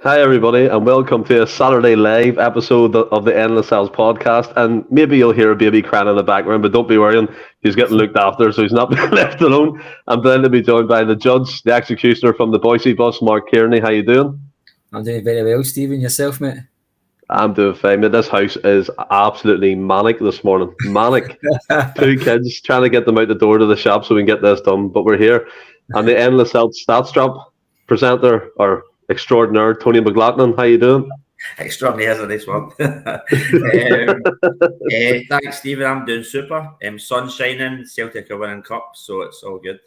Hi, everybody, and welcome to a Saturday live episode of the Endless Celts Podcast. And maybe you'll hear a baby crying in the background, but don't be worrying. He's getting looked after, so he's not being left alone. I'm glad to be joined by the judge, the executioner from the Bhoycie bus, Marc Cariney. How you doing? I'm doing very well, Stephen. Yourself, mate? I'm doing fine, mate. This house is absolutely manic this morning. Manic. Two kids trying to get them out the door to the shop so we can get this done, but we're here. And the Endless Celts stats drop presenter, or extraordinaire, Tony McLaughlin. How you doing? Extraordinary as this one. Thanks, Stephen. I'm doing super. Sun's shining. Celtic are winning cup, so it's all good.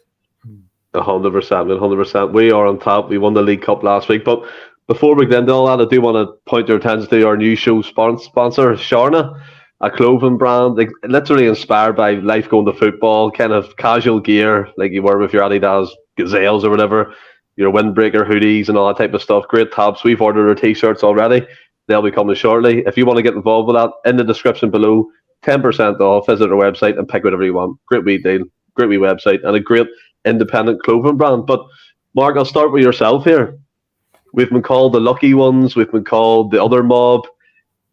100%. We are on top. We won the League Cup last week. But before we get into all that, I do want to point your attention to our new show sponsor, Stjärna, a clothing brand, literally inspired by life going to football, kind of casual gear, like you were with your Adidas Gazelles or whatever, your windbreaker hoodies and all that type of stuff. Great tops. We've ordered our t-shirts already. They'll be coming shortly. If you want to get involved with that, in the description below, 10% off. Visit our website and pick whatever you want. Great wee deal, great wee website, and a great independent clothing brand. But Mark, I'll start with yourself here. We've been called the lucky ones. We've been called the other mob.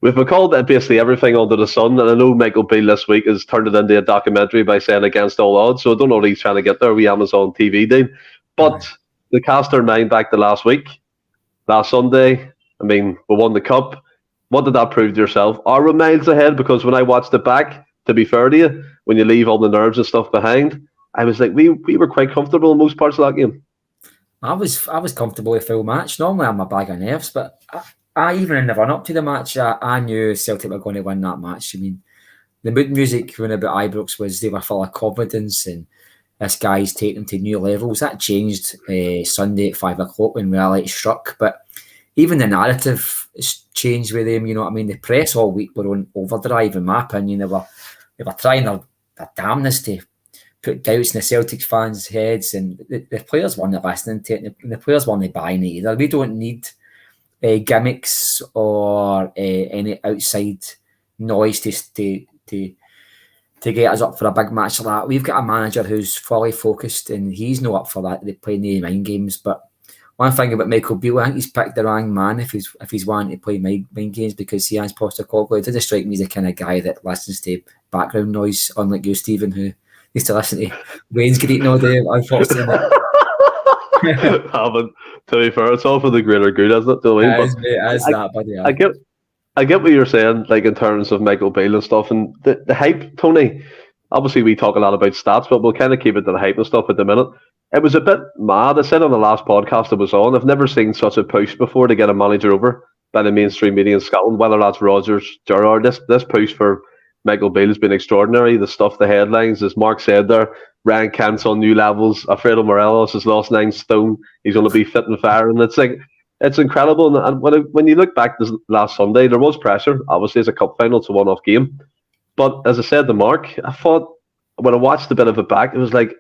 We've been called basically everything under the sun. And I know Michael Beale this week has turned it into a documentary by saying against all odds. So I don't know what he's trying to get there. We Amazon TV deal. But the cast our mind back to last Sunday. I mean, we won the cup. What did that prove to yourself? Are we miles ahead? Because when I watched it back, to be fair to you, when you leave all the nerves and stuff behind, I was like, we were quite comfortable in most parts of that game. I was comfortable with full match. Normally I'm a bag of nerves, but I even in the run up to the match, I knew Celtic were going to win that match. I mean, the mood music when about Ibrox was they were full of confidence and this guy's taking them to new levels. That changed Sunday at 5 o'clock when reality struck. But even the narrative has changed with them. You know what I mean? The press all week were on overdrive, in my opinion. They were trying their damnness to put doubts in the Celtic fans' heads, and the players weren't listening to it, and the players weren't buying it either. We don't need gimmicks or any outside noise to get us up for a big match like that. We've got a manager who's fully focused, and he's not up for that. They play the mind games. But one thing about Michael Beale, I think he's picked the wrong man if he's wanting to play mind games, because he has Postecoglou. It doesn't strike me as the kind of guy that listens to background noise, unlike you, Stephen, who used to listen to Wayne's greeting all day, unfortunately. To be fair, it's all for the greater good, isn't it? I get what you're saying, like in terms of Michael Beale and stuff, and the hype, Tony. Obviously, we talk a lot about stats, but we'll kind of keep it to the hype and stuff at the minute. It was a bit mad. I said on the last podcast I was on, I've never seen such a push before to get a manager over by the mainstream media in Scotland, whether that's Rodgers, Gerrard. This push for Michael Beale has been extraordinary. The stuff, the headlines, as Mark said there, Ryan Kent's on new levels. Alfredo Morelos has lost 9 stone. He's going to be fit and firing. It's like, it's incredible. And when you look back this last Sunday, there was pressure. Obviously, it's a cup final, it's a one-off game. But as I said to Mark, I thought when I watched a bit of it back, it was like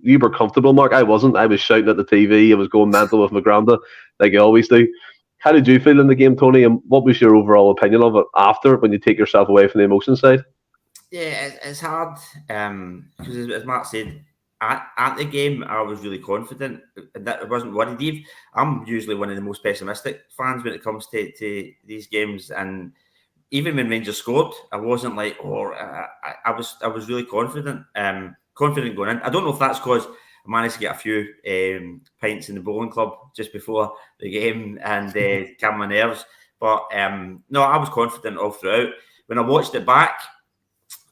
you were comfortable, Mark. I wasn't. I was shouting at the TV. I was going mental with my granda, like I always do. How did you feel in the game, Tony? And what was your overall opinion of it after, when you take yourself away from the emotion side? Yeah, it's hard because, as Mark said, at the game, I was really confident that I wasn't worried. I'm usually one of the most pessimistic fans when it comes to these games, and even when Rangers scored, I wasn't like, I was really confident going in. I don't know if that's because I managed to get a few pints in the bowling club just before the game and calm my nerves. But no, I was confident all throughout. When I watched it back,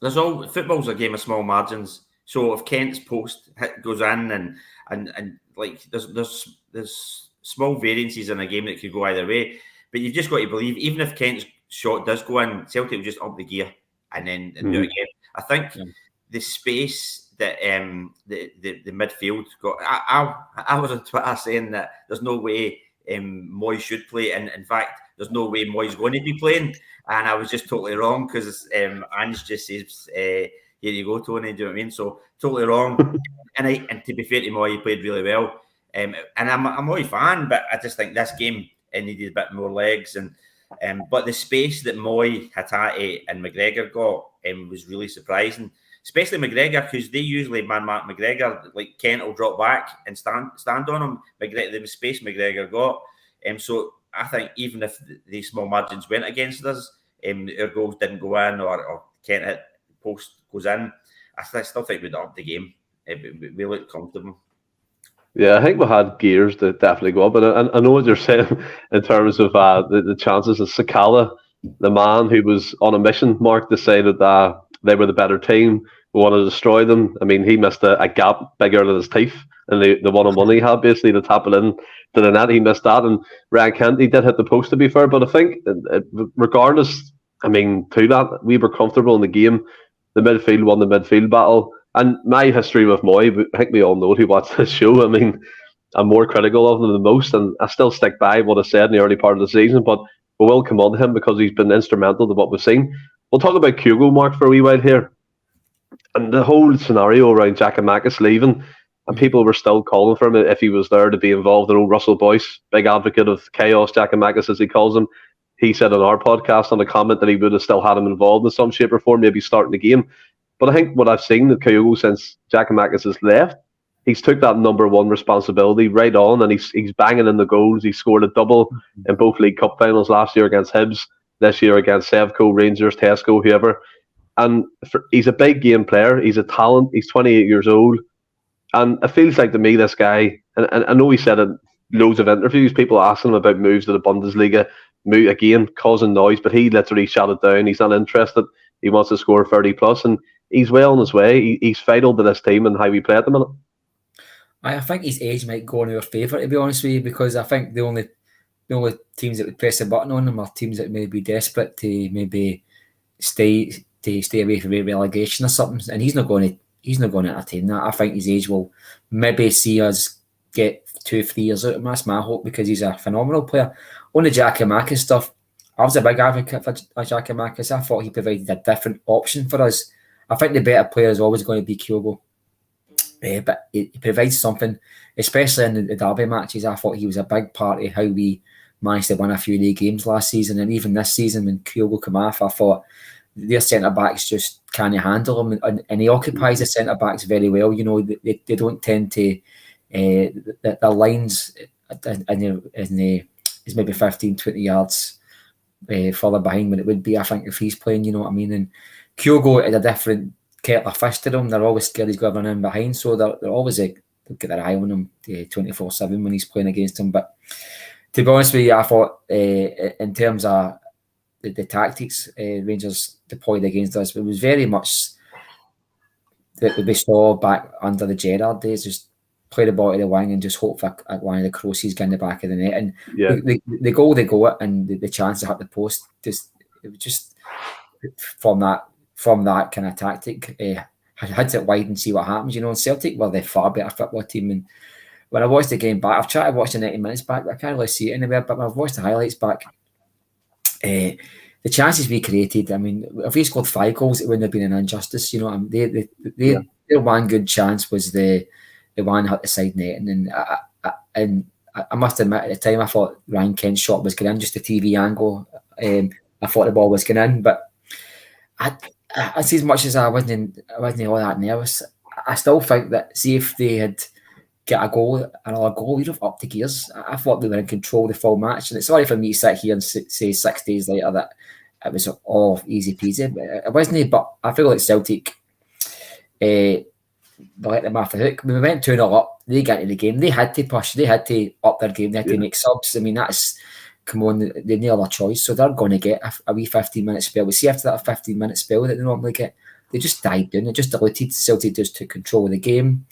football's a game of small margins. So if Kent's post hit goes in and like there's small variances in a game that could go either way. But you've just got to believe, even if Kent's shot does go in, Celtic will just up the gear and then do it again. I think the space that the midfield got. I was on Twitter saying that there's no way Mooy should play, and in fact, there's no way Mooy's going to be playing. And I was just totally wrong, because Ange just says, "Here you go, Tony." Do you know what I mean? So totally wrong. and to be fair to Mooy, he played really well. And I'm a Mooy fan, but I just think this game needed a bit more legs. But the space that Mooy, Hatate, and McGregor got was really surprising. Especially McGregor, because they usually man-mark McGregor. Like, Kent will drop back and stand on him. The space McGregor got. So I think even if these small margins went against us, our goals didn't go in or Kent hit post goes in, I still think we'd up the game. We looked comfortable. Yeah, I think we had gears to definitely go up. And I know what you're saying in terms of the chances. And Sakala, the man who was on a mission, Mark, to say that they were the better team, we want to destroy them. I mean, he missed a gap bigger than his teeth. And the one-on-one he had, basically, to tap it in to the net, he missed that. And Ryan Kent, he did hit the post, to be fair. But I think, regardless, I mean, to that, we were comfortable in the game. The midfield won the midfield battle. And my history with Mooy, I think we all know who watched this show. I mean, I'm more critical of him than most, and I still stick by what I said in the early part of the season, but we will come on to him because he's been instrumental to what we've seen. We'll talk about Kyogo, Mark, for a wee while here. And the whole scenario around Giakoumakis leaving, and people were still calling for him if he was there to be involved. I know Russell Bhoycie, big advocate of chaos, Giakoumakis as he calls him, he said on our podcast on a comment that he would have still had him involved in some shape or form, maybe starting the game. But I think what I've seen with Kyogo since Giakoumakis has left, he's took that number one responsibility right on, and he's banging in the goals. He scored a double in both League Cup finals last year against Hibs, this year against Sevco, Rangers, Tesco, whoever. And he's a big game player. He's a talent. He's 28 years old. And it feels like to me, this guy, and I know he said in loads of interviews, people asking him about moves to the Bundesliga, again, causing noise, but he literally shut it down. He's not interested. He wants to score 30 plus, and he's well on his way. He's vital to this team and how we play at the minute. I think his age might go in our favour, to be honest with you, because I think the only teams that would press a button on him are teams that may be desperate to maybe stay away from relegation or something, and he's not going to entertain that. I think his age will maybe see us get 2-3 years out of him. That's my hope, because he's a phenomenal player. On the Giakoumakis stuff, I was a big advocate for Giakoumakis. I thought he provided a different option for us. I think the better player is always going to be Kyogo. But he provides something, especially in the derby matches. I thought he was a big part of how we managed to win a few league games last season, and even this season when Kyogo came off, I thought their centre-backs just can't handle him, and he occupies the centre-backs very well. You know, they don't tend to, the lines is maybe 15, 20 yards further behind when it would be, I think, if he's playing, you know what I mean? And Kyogo is a different kettle of fish to them. They're always scared he's going to run in behind, so they're always they'll get their eye on him 24/7 when he's playing against him. But to be honest with you, I thought in terms of the tactics Rangers deployed against us, it was very much that we saw back under the Gerrard days, just play the ball to the wing and just hope for one of the crosses get in the back of the net. And the goal they go at and the chance to hit the post, it was just from that kind of tactic, hit it wide and see what happens. You know, and Celtic were the far better football team. And when I watched the game back, I've tried to watch the 90 minutes back, but I can't really see it anywhere. But when I've watched the highlights back, the chances we created, I mean, if we scored 5 goals, it wouldn't have been an injustice. You know, their one good chance was the one hit the side net, and I must admit at the time I thought Ryan Kent's shot was going in, just a TV angle. I thought the ball was going in, but I see, as much as I wasn't all that nervous, I still think that, see, if they had get another goal, we'd have upped the gears. I thought they were in control the full match, and it's sorry for me to sit here and say 6 days later that it was all easy peasy. It wasn't, but I feel like Celtic, they let them off the hook. When we went 2-0 up, they got into the game. They had to push. They had to up their game. They had to make subs. I mean, come on, they need other choice. So they're going to get a wee 15-minute spell. We see after that 15-minute spell that they normally get, they just died down. They just diluted. Celtic just took control of the game.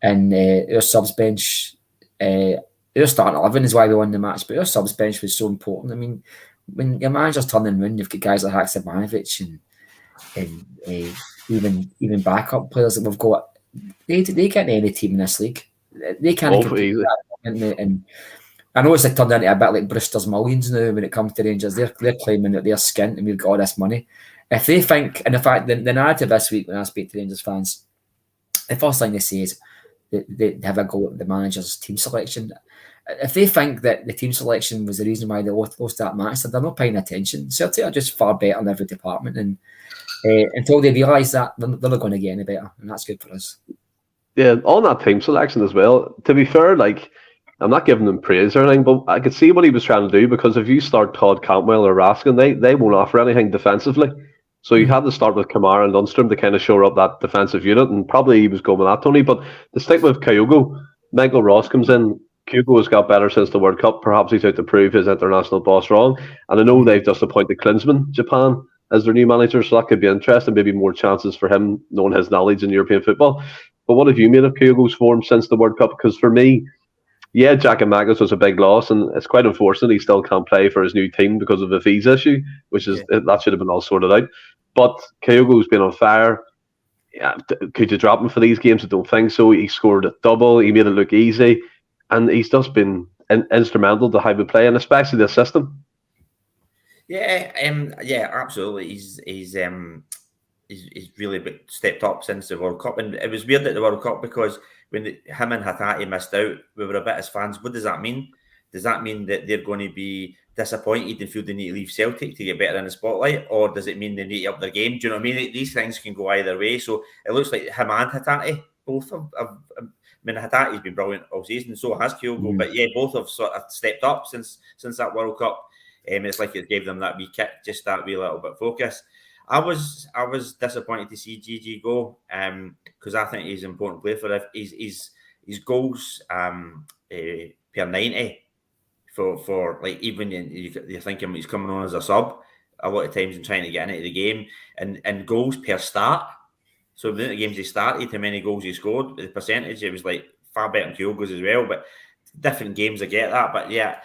And their subs bench, their starting 11 is why we won the match, but their subs bench was so important. I mean, when your manager's turning around, you've got guys like Haksabanovic and even backup players that we've got. They get any team in this league. They can't compete with that. And I know it's turned into a bit like Brewster's Millions now when it comes to Rangers. They're claiming that they're skint and we've got all this money. If they think, and in fact, the narrative this week when I speak to Rangers fans, the first thing they say is they have a go at the manager's team selection. If they think that the team selection was the reason why they lost that match, they're not paying attention. Celtic are just far better in every department, and until they realise that, they're not going to get any better, and that's good for us. Yeah, on that team selection as well. To be fair, like I'm not giving him praise or anything, but I could see what he was trying to do, because if you start Todd Cantwell or Raskin, they won't offer anything defensively. So you had to start with Kamara and Lundstrom to kind of shore up that defensive unit, and probably he was going with that, Tony. But to stick with Kyogo, Michael Ross comes in. Kyogo has got better since the World Cup. Perhaps he's out to prove his international boss wrong. And I know they've just appointed Klinsmann, Japan, as their new manager, so that could be interesting. Maybe more chances for him, knowing his knowledge in European football. But what have you made of Kyogo's form since the World Cup? Because for me, yeah, Jack and Magus was a big loss, and it's quite unfortunate he still can't play for his new team because of a visa issue, which is that should have been all sorted out. But Kyogo's been on fire. Yeah, could you drop him for these games? I don't think so. He scored a double. He made it look easy, and he's just been instrumental to how we play, and especially the system. Yeah, absolutely. He's really stepped up since the World Cup, and it was weird at the World Cup because when him and Hatate missed out, we were a bit as fans. What does that mean? Does that mean that they're going to be disappointed and feel they need to leave Celtic to get better in the spotlight, or does it mean they need to up their game? Do you know what I mean? These things can go either way. So it looks like him and Hatate both have. I mean, Hatate's been brilliant all season, so has Kyogo. But yeah, both have sort of stepped up since that World Cup. It's like it gave them that wee kick, just that wee little bit of focus. I was disappointed to see Gigi go because I think he's an important player for his goals per 90 for like, even you're thinking he's coming on as a sub a lot of times and trying to get into the game, and goals per start. So the games he started, how many goals he scored, the percentage, it was like far better than Kyogo's as well. But different games, I get that. But yeah,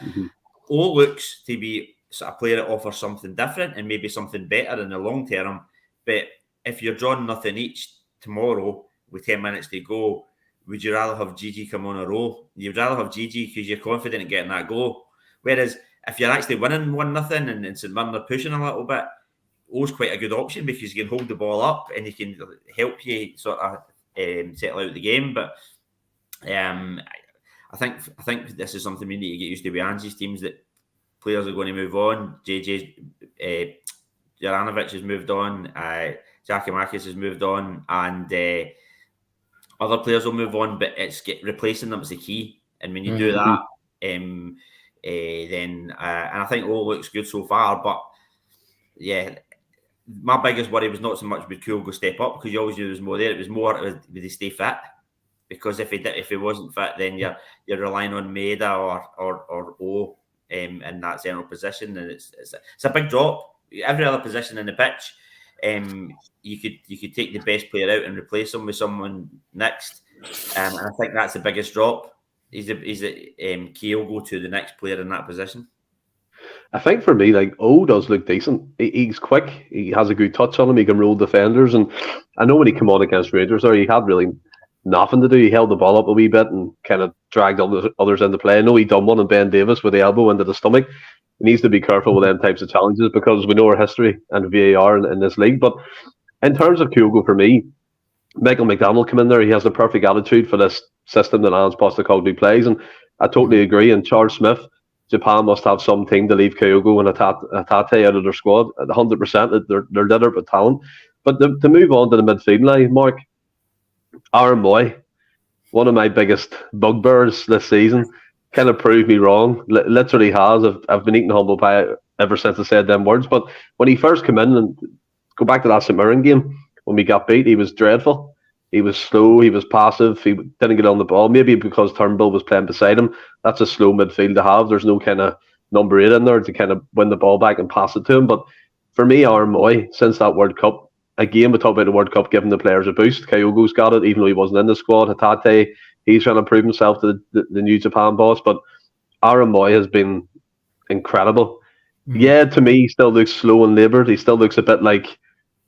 all looks to be sort of player that offers something different and maybe something better in the long term. But if you're drawing nothing each tomorrow with 10 minutes to go, would you rather have Gigi come on a roll? You'd rather have Gigi because you're confident in getting that goal. Whereas if you're actually winning 1-0 and St Mirren are pushing a little bit, O's quite a good option because you can hold the ball up and he can help you sort of settle out the game. But I think this is something we need to get used to with Ange's teams, that players are going to move on. Juranovic has moved on. Giacomakis has moved on, and other players will move on. But it's replacing them is the key. And when you do that, then and I think all looks good so far. But yeah, my biggest worry was not so much would Kyogo step up, because you always knew there was more there. It was more would he stay fit. Because if he wasn't fit, then you're relying on Maeda or O in that central position, and it's a big drop. Every other position in the pitch, you could take the best player out and replace him with someone next, and I think that's the biggest drop. Is Kyogo to the next player in that position. I think for me, like, O does look decent. He's quick. He has a good touch on him. He can roll defenders, and I know when he came on against Rangers there, he had really nothing to do. He held the ball up a wee bit and kind of dragged others into play. I know he done one on Ben Davis with the elbow into the stomach. He needs to be careful with them types of challenges because we know our history and VAR in this league. But in terms of Kyogo, for me, Michael McDonald come in there. He has the perfect attitude for this system that Ange Postecoglou plays, and I totally agree. And Charles Smith, Japan must have some team to leave Kyogo and Hatate out of their squad. 100%, they're littered with talent. But to move on to the midfield line, Mark, Aaron Mooy, one of my biggest bugbears this season, kind of proved me wrong. Literally has. I've been eating humble pie ever since I said them words. But when he first came in, and go back to that St Mirren game when we got beat, he was dreadful. He was slow. He was passive. He didn't get on the ball. Maybe because Turnbull was playing beside him. That's a slow midfield to have. There's no kind of number 8 in there to kind of win the ball back and pass it to him. But for me, Aaron Mooy, since that World Cup, again, we talk about the World Cup giving the players a boost. Kyogo's got it, even though he wasn't in the squad. Hatate, he's trying to prove himself to the new Japan boss. But Aaron Mooy has been incredible. Yeah, to me, he still looks slow and laboured. He still looks a bit like,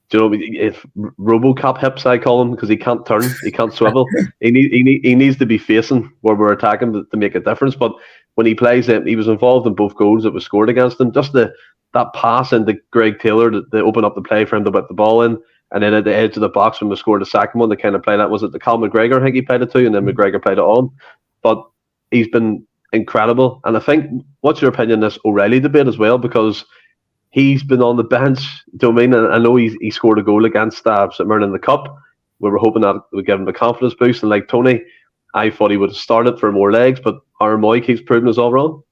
do you know, if RoboCop hips, I call him, because he can't turn, he can't swivel. He needs to be facing where we're attacking to make a difference. But when he plays it, he was involved in both goals that was scored against him. Just that pass into Greg Taylor to open up the play for him to put the ball in, and then at the edge of the box when we scored the second one, they kind of play that. Was it the Cal McGregor? I think he played it too, and then McGregor played it on. But he's been incredible. And I think, what's your opinion on this O'Reilly debate as well? Because he's been on the bench. Do you know what I mean? And I know he scored a goal against St Mirren in the Cup. We were hoping that would give him a confidence boost. And like Tony, I thought he would have started for more legs, but our Mooy keeps proving us all wrong?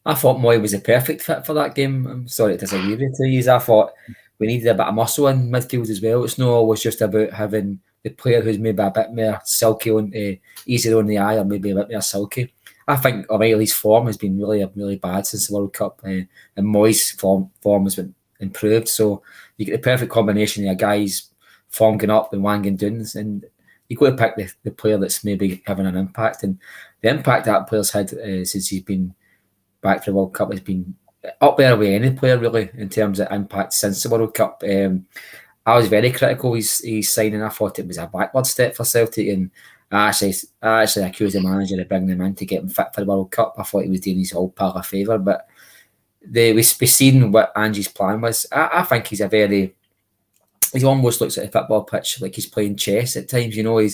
I thought Mooy was a perfect fit for that game. I'm sorry to disagree with you. I thought we needed a bit of muscle in midfield as well. It's not always just about having the player who's maybe a bit more silky easier on the eye, or maybe a bit more silky. I think O'Reilly's form has been really bad since the World Cup, and Mooy's form has been improved. So you get the perfect combination of guys form going up and one going down, and you got to pick the player that's maybe having an impact. And the impact that player's had since he's been back for the World Cup has been up there with any player really in terms of impact since the World Cup. I was very critical he's signing. I thought it was a backward step for Celtic, and I actually accused the manager of bringing him in to get him fit for the World Cup. I thought he was doing his old pal a favour, but we've seen what Ange's plan was. I think he's he almost looks at the football pitch like he's playing chess at times. You know, he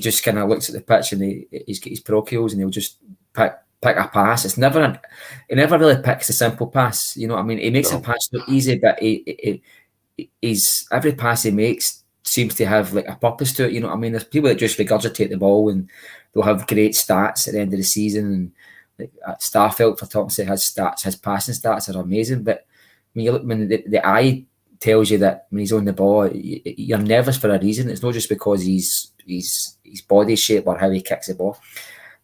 just kind of looks at the pitch and he's got his parochials and he'll just pick a pass. He never really picks a simple pass. You know what I mean? He makes a pass look easy, but he's every pass he makes seems to have like a purpose to it. You know what I mean? There's people that just regurgitate the ball and they'll have great stats at the end of the season. And like Starfelt, for talking say, his passing stats are amazing. But when you look, when the eye tells you that when he's on the ball, you're nervous for a reason. It's not just because his body shape or how he kicks the ball.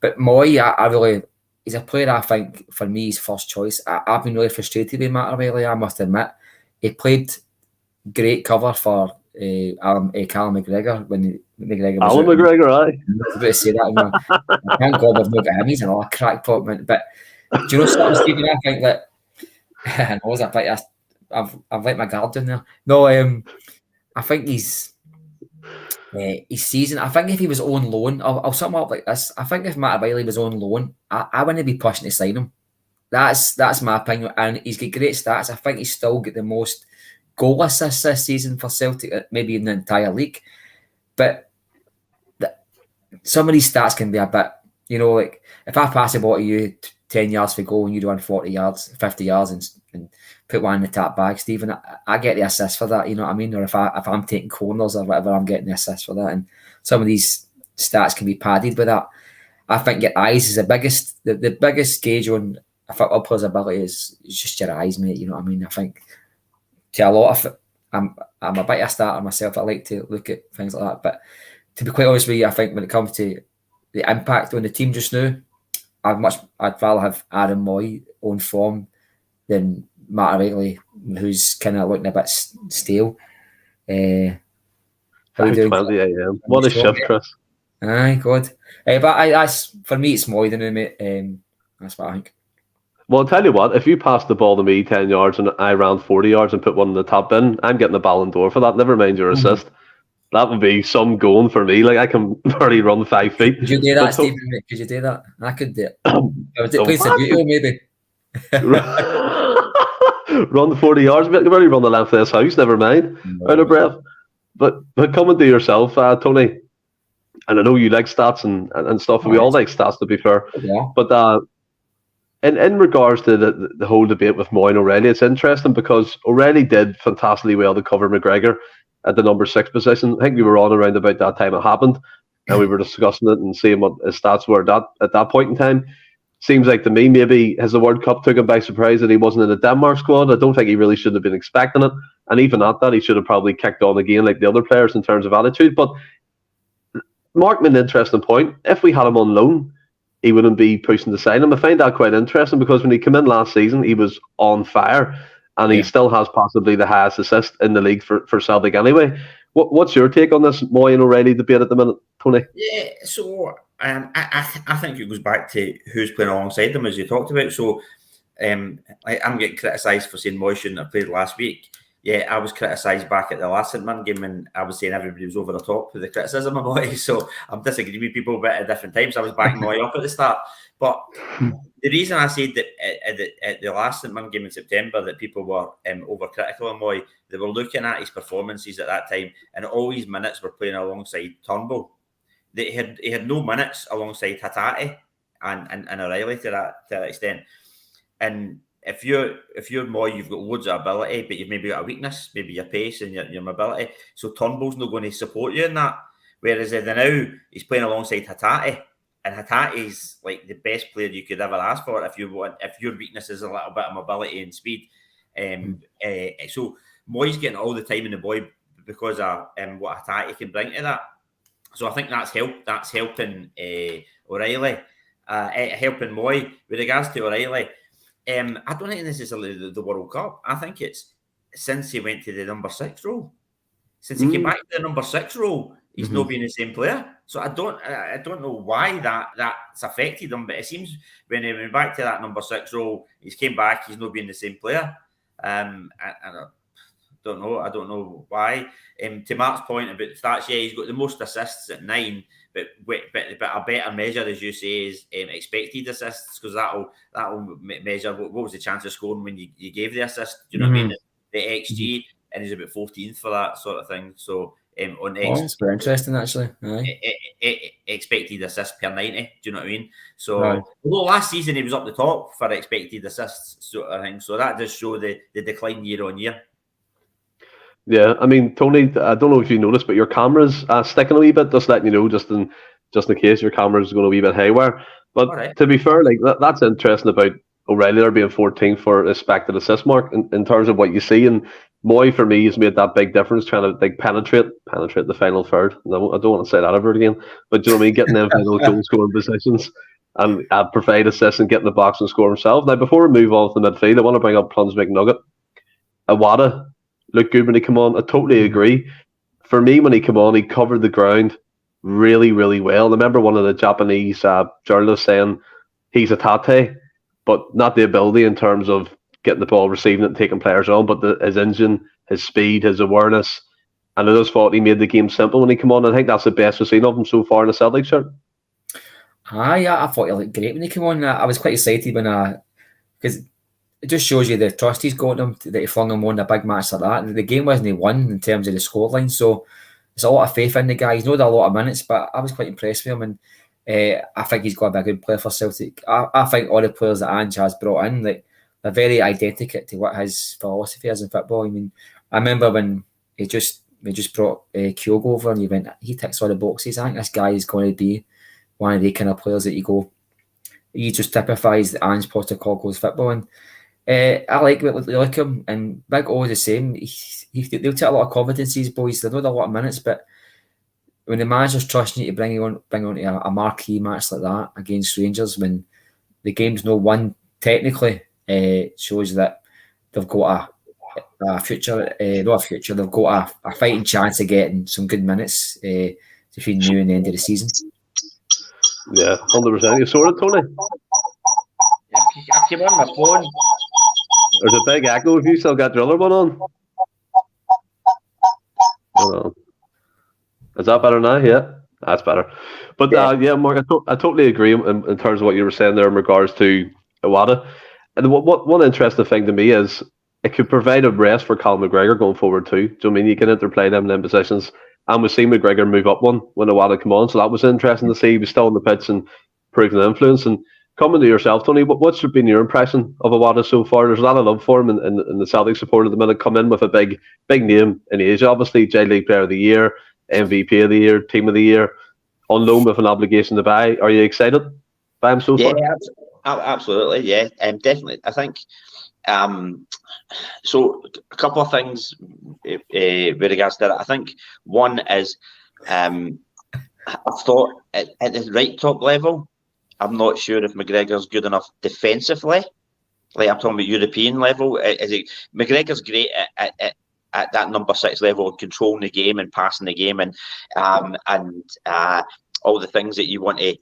But Mooy, he's a player I think for me is first choice. I've been really frustrated with Marc Cariney, I must admit. He played great cover for Callum McGregor when McGregor was Alan McGregor, aye. I was about to say that. Thank God we've not got him. He's another crackpot, man. But do you know something, Stephen? I think that I was a bit. I've let my guard down there. No, I think his season. I think if he was on loan, I'll sum up like this. I think if Matt Riley was on loan, I wouldn't be pushing to sign him. That's my opinion, and he's got great stats. I think he's still got the most goal assists this season for Celtic, maybe in the entire league. But some of these stats can be a bit, you know, like if I pass the ball to you 10 yards for goal and you run 40 yards, 50 yards and put one in the tap bag, Stephen, I get the assist for that, you know what I mean? Or if I'm taking corners or whatever, I'm getting the assist for that. And some of these stats can be padded with that. I think your eyes is the biggest gauge on a football player's ability is just your eyes, mate. You know what I mean? I think to a lot of it, I'm a bit of a starter myself. I like to look at things like that. But to be quite honest with you, I think when it comes to the impact on the team just now, I'd rather have Aaron Mooy on form than Matt Riley, who's kind of looking a bit stale. How you doing? 20 a.m. What a shift, Chris. Aye, God. But for me, it's Mooy, then, mate. That's what I think. Well, I'll tell you what, if you pass the ball to me 10 yards and I ran 40 yards and put one in the top bin, I'm getting the Ballon d'Or for that. Never mind your assist. That would be some going for me. Like, I can barely run 5 feet. Could you do that, Stephen? Could you do that? I could do it. I would play some video, maybe. Run 40 yards, but you can barely run the length of this house, never mind. Out of breath. But coming to yourself, Tony, and I know you like stats and stuff, and we all like stats, to be fair. Yeah. But in regards to the whole debate with Mooy and O'Reilly, it's interesting because O'Reilly did fantastically well to cover McGregor at the number 6 position. I think we were on around about that time it happened, and we were discussing it and seeing what his stats were at that point in time. Seems like to me maybe the World Cup took him by surprise that he wasn't in the Denmark squad. I don't think he really should have been expecting it, and even at that, he should have probably kicked on again like the other players in terms of attitude. But Mark made an interesting point. If we had him on loan, he wouldn't be pushing to sign him. I find that quite interesting because when he came in last season, he was on fire, and he still has possibly the highest assist in the league for Celtic anyway. What's your take on this Mooy and O'Reilly debate at the minute, Tony? Yeah, so I think it goes back to who's playing alongside them, as you talked about. So I'm getting criticised for saying Mooy shouldn't have played last week. Yeah, I was criticised back at the last St Mirren game, and I was saying everybody was over the top with the criticism of Mooy. So I'm disagreeing with people, but at different times I was backing Mooy up at the start. But the reason I said that at the last St Mirren game in September that people were overcritical of Mooy, they were looking at his performances at that time, and all his minutes were playing alongside Turnbull. He had no minutes alongside Hatate and O'Reilly to that extent. And if you're Mooy, you've got loads of ability, but you've maybe got a weakness, maybe your pace and your mobility. So Turnbull's not going to support you in that. Whereas now he's playing alongside Hatate, And Hatate's like the best player you could ever ask for if your weakness is a little bit of mobility and speed. So Mooy's getting all the time in the boy because of what Hatate can bring to that. So I think that's helping O'Reilly, helping Mooy. With regards to O'Reilly, I don't think necessarily the World Cup. I think it's since he went to the number 6 role. Since he came back to the number 6 role, he's not been the same player. So I don't know why that's affected him, but it seems when he went back to that number 6 role, he's came back, he's not been the same player. And I don't know why. To Mark's point about stats, yeah, he's got the most assists at 9, but a better measure, as you say, is expected assists, because that'll measure what was the chance of scoring when you gave the assist. Do you know what I mean? The XG, and he's about 14th for that sort of thing. So on it's very interesting, actually. Expected assists per 90. Do you know what I mean? So although last season he was up the top for expected assists sort of thing, so that does show the decline year on year. Yeah, I mean, Tony, I don't know if you noticed, but your camera's sticking a wee bit. Just letting you know, just in case your camera's going a wee bit haywire. But to be fair, like that's interesting about O'Reilly there being 14th for expected assist mark in terms of what you see. And Mooy, for me, has made that big difference, trying to like penetrate the final third. No, I don't want to say that ever again, but do you know what I mean? Getting them final goal scoring positions and provide assists and get in the box and score himself. Now, before we move on to the midfield, I want to bring up Plum's big nugget. Iwata looked good when he came on. I totally agree. For me, when he came on, he covered the ground really, really well. I remember one of the Japanese journalists saying he's a Tate, but not the ability in terms of getting the ball, receiving it, and taking players on, but his engine, his speed, his awareness. And I just thought he made the game simple when he came on. I think that's the best we've seen of him so far in the Celtic shirt. I thought he looked great when he came on. I was quite excited because it just shows you the trust he's got in him, that he flung him on a big match like that. And the game wasn't won in terms of the scoreline, so there's a lot of faith in the guy. He's not had a lot of minutes, but I was quite impressed with him, and I think he's going to be a good player for Celtic. I think all the players that Ange has brought in, like, they're very identical to what his philosophy is in football. I mean, I remember when we just brought Kyogo over, and he ticks all the boxes. I think this guy is going to be one of the kind of players that he just typifies the Ange Postecoglou's football. And I like him, and Big O is the same. They'll take a lot of confidence, these boys. They've not a lot of minutes, but when the manager's trusting you to bring on to a marquee match like that against Rangers, when the game's no won technically, shows that they've got a future. Not a future. They've got a fighting chance of getting some good minutes between now and the end of the season. Yeah, 100%. You saw it, Tony? I came on my phone. There's a big echo. Have you still got the other one on? Oh, is that better now? Yeah, that's better. But yeah, Mark, I totally agree in terms of what you were saying there in regards to Iwata. And one interesting thing to me is it could provide a rest for Callum McGregor going forward too. Do you know what I mean? You can interplay them in them positions. And we've seen McGregor move up one when Iwata came on, so that was interesting to see. He was still on the pitch and proving the influence. And coming to yourself, Tony, what's been your impression of Iwata so far? There's a lot of love for him in the Celtic support at the minute. Come in with a big name in Asia, obviously. J League Player of the Year, MVP of the Year, Team of the Year, on loan with an obligation to buy. Are you excited by him so far? Yeah, absolutely. Yeah, definitely. I think so. A couple of things with regards to that. I think one is I thought at the right top level, I'm not sure if McGregor's good enough defensively. Like, I'm talking about European level. McGregor's great at that number 6 level, controlling the game and passing the game, and all the things that you want to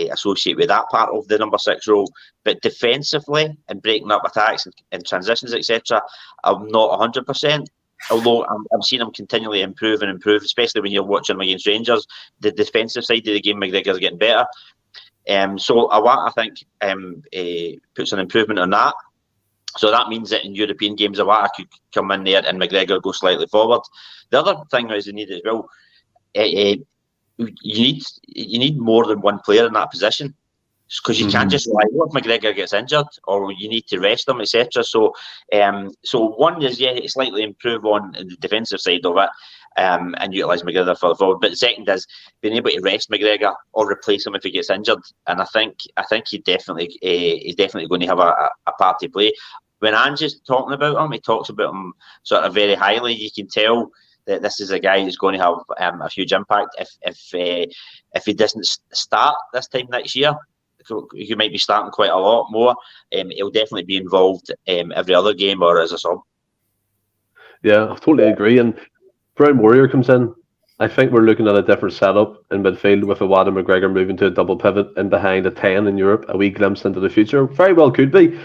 associate with that part of the number 6 role. But defensively and breaking up attacks and transitions, etc., I'm not 100%. Although I'm seeing him continually improve, especially when you're watching him against Rangers. The defensive side of the game, McGregor's getting better. So Iwata, I think, puts an improvement on that. So that means that in European games, Iwata could come in there and McGregor go slightly forward. The other thing is you need as well. You need more than one player in that position, because you can't just rely. What if McGregor gets injured, or you need to rest him, etc. So one is slightly improve on the defensive side of it, and utilise McGregor further forward. But the second is being able to rest McGregor or replace him if he gets injured. And I think he's definitely going to have a part to play. When Ange is talking about him, he talks about him sort of very highly. You can tell that this is a guy who's going to have a huge impact. If he doesn't start this time next year, he might be starting quite a lot more. He'll definitely be involved every other game or as a sub. Yeah, I totally agree. And Brown Warrior comes in. I think we're looking at a different setup in midfield with Awad and McGregor moving to a double pivot and behind a 10 in Europe, a wee glimpse into the future. Very well could be.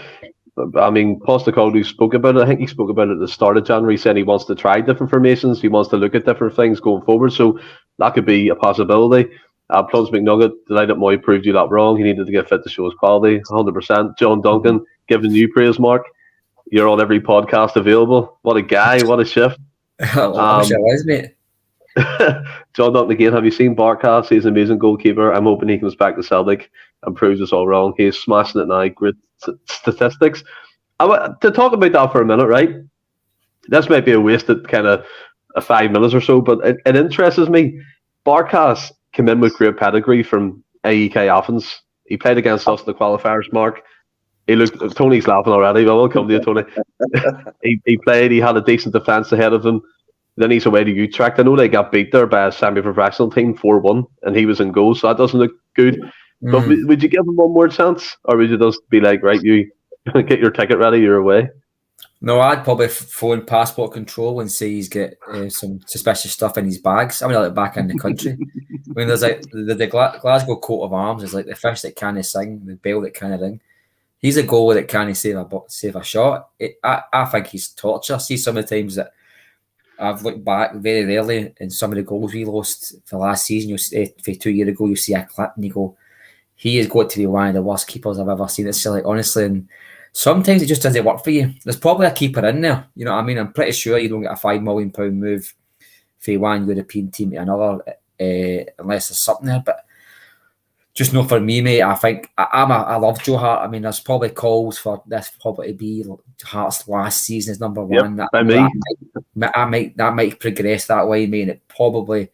I mean, Postecoglou spoke about it. I think he spoke about it at the start of January, saying he wants to try different formations. He wants to look at different things going forward. So that could be a possibility. Plums McNugget, delighted Mooy proved you that wrong. He needed to get fit to show his quality, 100%. John Duncan, giving you praise, Mark. You're on every podcast available. What a guy, what a shift. I wish I was, mate. John Duncan again, have you seen Barkas? He's an amazing goalkeeper. I'm hoping he comes back to Celtic and proves us all wrong. He's smashing it now. Great statistics. To talk about that for a minute, right? This might be a wasted kind of 5 minutes or so, but it interests me. Barkas came in with great pedigree from AEK Athens. He played against us in the qualifiers, Mark. He looked. Tony's laughing already. Well, welcome to you, Tony. he played. He had a decent defence ahead of him. Then he's away to Utrecht. I know they got beat there by a semi-professional team, 4-1, and he was in goal, so that doesn't look good. But would you give him one more chance? Or would you just be like, right, you get your ticket ready, you're away? No, I'd probably phone passport control and say he's got some suspicious stuff in his bags. I mean, like back in the country. I mean, there's like the Glasgow coat of arms is like the fish that can't sing, the bell that can't ring. He's a goalie that can't save a shot. I think he's torture. See some of the times that I've looked back very rarely in some of the goals we lost for last season. For 2 years ago, you see a clip and you go, he has got to be one of the worst keepers I've ever seen. It's like, honestly, and sometimes it just doesn't work for you. There's probably a keeper in there. You know what I mean? I'm pretty sure you don't get a £5 million move from one European team to another unless there's something there. But just not for me, mate. I think I love Joe Hart. I mean, there's probably calls for this probably to be Hart's last season as number one. Yep, that might progress that way, mate. And it probably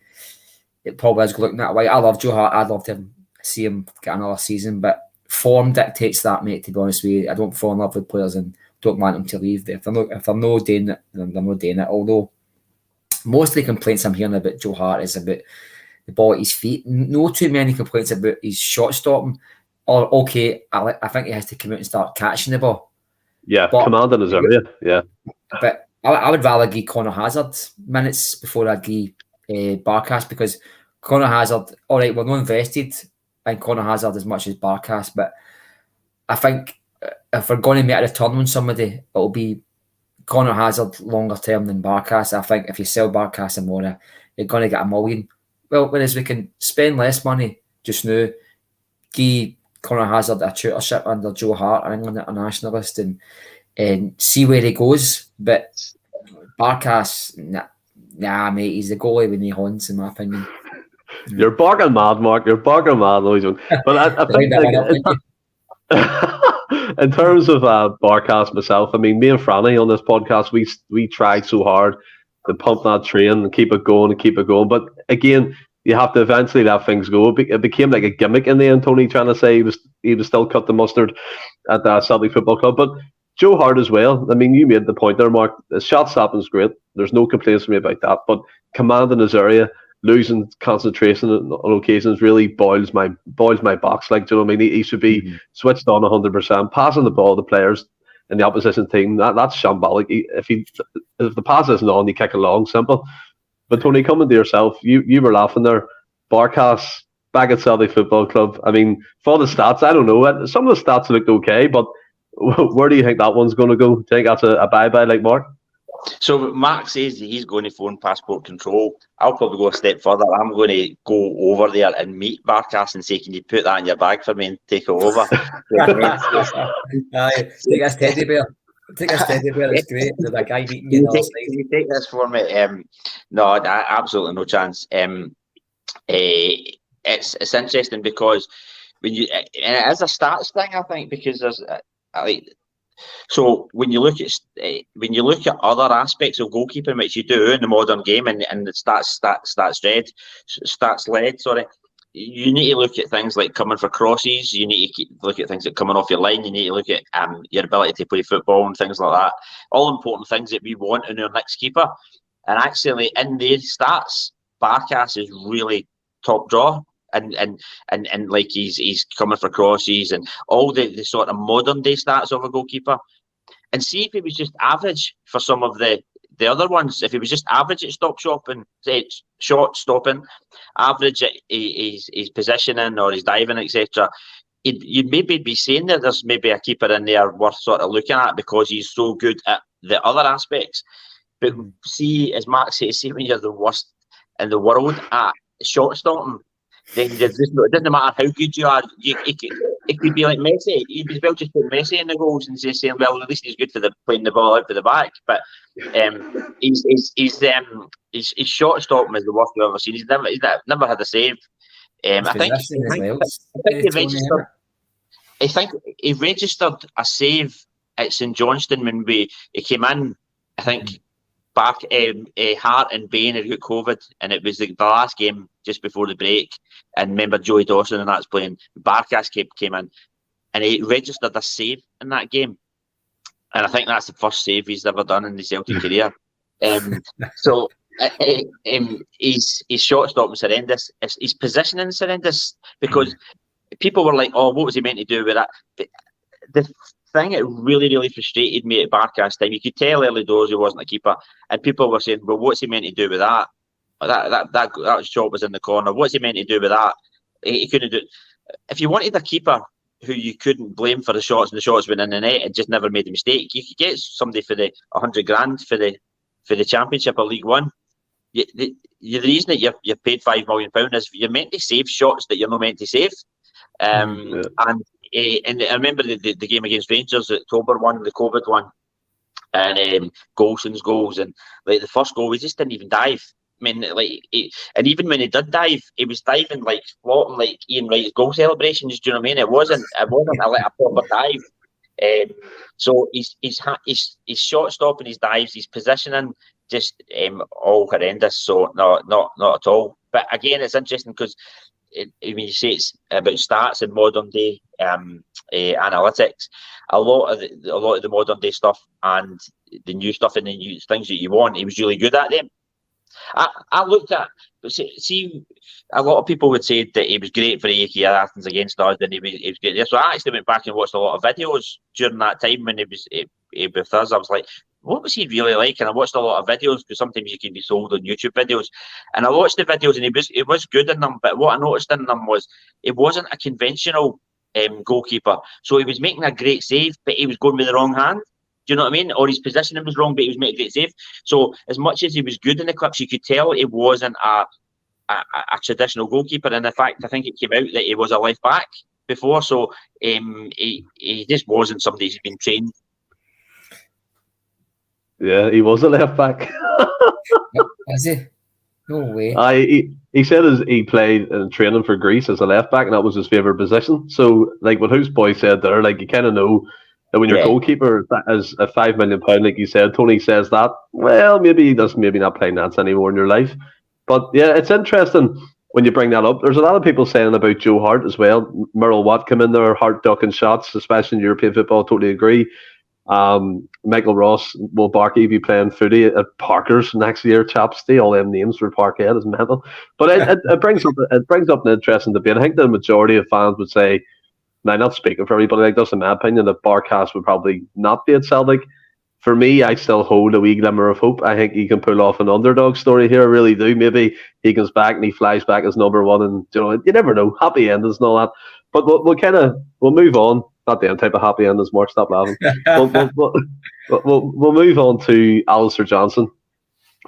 is looking that way. I love Joe Hart. I'd love to see him get another season, but form dictates that, mate. To be honest with you, I don't fall in love with players and don't want them to leave. If they're not doing it, then they're not doing it. Although most of the complaints I'm hearing about Joe Hart is about the ball at his feet. No too many complaints about his shot stopping. Or okay, I think he has to come out and start catching the ball. Yeah, commanding his area. Yeah, but I would rather give Conor Hazard minutes before I give Barkas, because Conor Hazard. All right, we're not invested in Conor Hazard as much as Barkas, but I think if we're going to make a return on somebody, it'll be Conor Hazard longer term than Barkas. I think if you sell Barkas and Mora, you're going to get $1 million. Well, whereas we can spend less money just now, give Conor Hazard a tutorship under Joe Hart, England internationalist, and see where he goes. But Barkas, nah, mate, he's the goalie with no horns, in my opinion. You're barking mad, Mark. You're barking mad, but I think in terms of Barkas myself, I mean, me and Franny on this podcast, we tried so hard to pump that train and keep it going. But again, you have to eventually let things go. It became like a gimmick in the end. Tony trying to say he was still cut the mustard at the Celtic Football Club. But Joe Hart as well. I mean, you made the point there, Mark. The shot stopping is great. There's no complaints from me about that. But commanding his area, losing concentration on occasions really boils my box. Like, do you know what I mean? He should be switched on 100%, passing the ball to players in the opposition team. That's shambolic. If the pass isn't on, you kick it long, simple. But Tony, coming to yourself, you were laughing there. Barkas back at Celtic Football Club. I mean, for the stats, I don't know. Some of the stats looked okay, but where do you think that one's going to go? Do you think that's a bye-bye like Mark? So Mark says that he's going to phone passport control. I'll probably go a step further. I'm going to go over there and meet Barkas and say, can you put that in your bag for me and take it over? Take us teddy bear. It's great. There's a guy meeting you. Can you take this for me? No, absolutely no chance. It's interesting because when you, and it is a stats thing, I think, because there's like So when you look at other aspects of goalkeeping, which you do in the modern game, and the stats led, you need to look at things like coming for crosses. You need to look at things like coming off your line. You need to look at your ability to play football and things like that. All important things that we want in our next keeper. And actually, in these stats, Barkas is really top draw. And like he's coming for crosses and all the sort of modern day stats of a goalkeeper. And see if he was just average for some of the other ones. If he was just average at shot stopping, average at his positioning or his diving, etc., you'd maybe be saying that there's maybe a keeper in there worth sort of looking at because he's so good at the other aspects. But see, as Mark says, see when you're the worst in the world at shot stopping, then it doesn't matter how good you are. It could be like Messi. You'd as well just put Messi in the goals and saying, well, at least he's good for playing the ball out for the back. But his shot stopping is the worst we've ever seen. He's never had a save. I think he registered a save at St Johnstone when he came in. I think back Hart and Bain had got COVID, and it was the last game just before the break. And remember Joey Dawson and that's playing. Barkas came in, and he registered a save in that game. And I think that's the first save he's ever done in the Celtic career. So his shot stopping horrendous. His positioning is horrendous because people were like, "Oh, what was he meant to do with that?" But the thing that really, really frustrated me at Barkas' time, you could tell early doors he wasn't a keeper, and people were saying, "Well, what's he meant to do with that? That shot was in the corner. What's he meant to do with that? He couldn't do it." If you wanted a keeper who you couldn't blame for the shots and the shots went in the net and just never made a mistake, you could get somebody for the 100 grand for the Championship or League One. The reason that you're paid £5 million is you're meant to save shots that you're not meant to save. And I remember the game against Rangers, the October one, the COVID one, and Golson's goals, and like the first goal, he just didn't even dive. I mean, and even when he did dive, he was diving like floating like Ian Wright's goal celebrations. Do you know what I mean? It wasn't a proper dive. So his shot stopping, his dives, his positioning, just all horrendous. So no, not at all. But again, it's interesting because when you say it's about stats and modern day analytics, a lot of the modern day stuff and the new stuff and the new things that you want, he was really good at them. I looked at, see, a lot of people would say that he was great for AEK Athens against us, and he was great there. So I actually went back and watched a lot of videos during that time when he was with us. I was like, what was he really like? And I watched a lot of videos because sometimes you can be sold on YouTube videos. And I watched the videos, and he was good in them. But what I noticed in them was it wasn't a conventional goalkeeper. So he was making a great save, but he was going with the wrong hand. Do you know what I mean? Or his positioning was wrong, but he was making a great save. So as much as he was good in the clips, you could tell it wasn't a traditional goalkeeper. And in fact, I think it came out that he was a left back before. So he just wasn't somebody who's been trained. Yeah, he was a left back. Is he? No way. He said he played in training for Greece as a left back, and that was his favourite position. So, like what Who's Boy said there, like you kind of know that when your goalkeeper is a £5 million, like you said, Tony says that, well, maybe he does maybe not play Nats anymore in your life. But yeah, it's interesting when you bring that up. There's a lot of people saying about Joe Hart as well. Merle Watt come in there, Hart ducking shots, especially in European football. Totally agree. Michael Ross will Barkey be playing footy at Parker's next year, chaps. All them names for Parkhead is mental. But it brings up an interesting debate. I think the majority of fans would say, now not speaking for everybody, like that's in my opinion, that Barkas would probably not be at Celtic. For me, I still hold a wee glimmer of hope. I think he can pull off an underdog story here. I really do. Maybe he comes back and he flies back as number one, and you never know. Happy endings and all that. But we'll move on. Not the type of happy endings, Mark. Stop laughing. We'll move on to Alistair Johnson,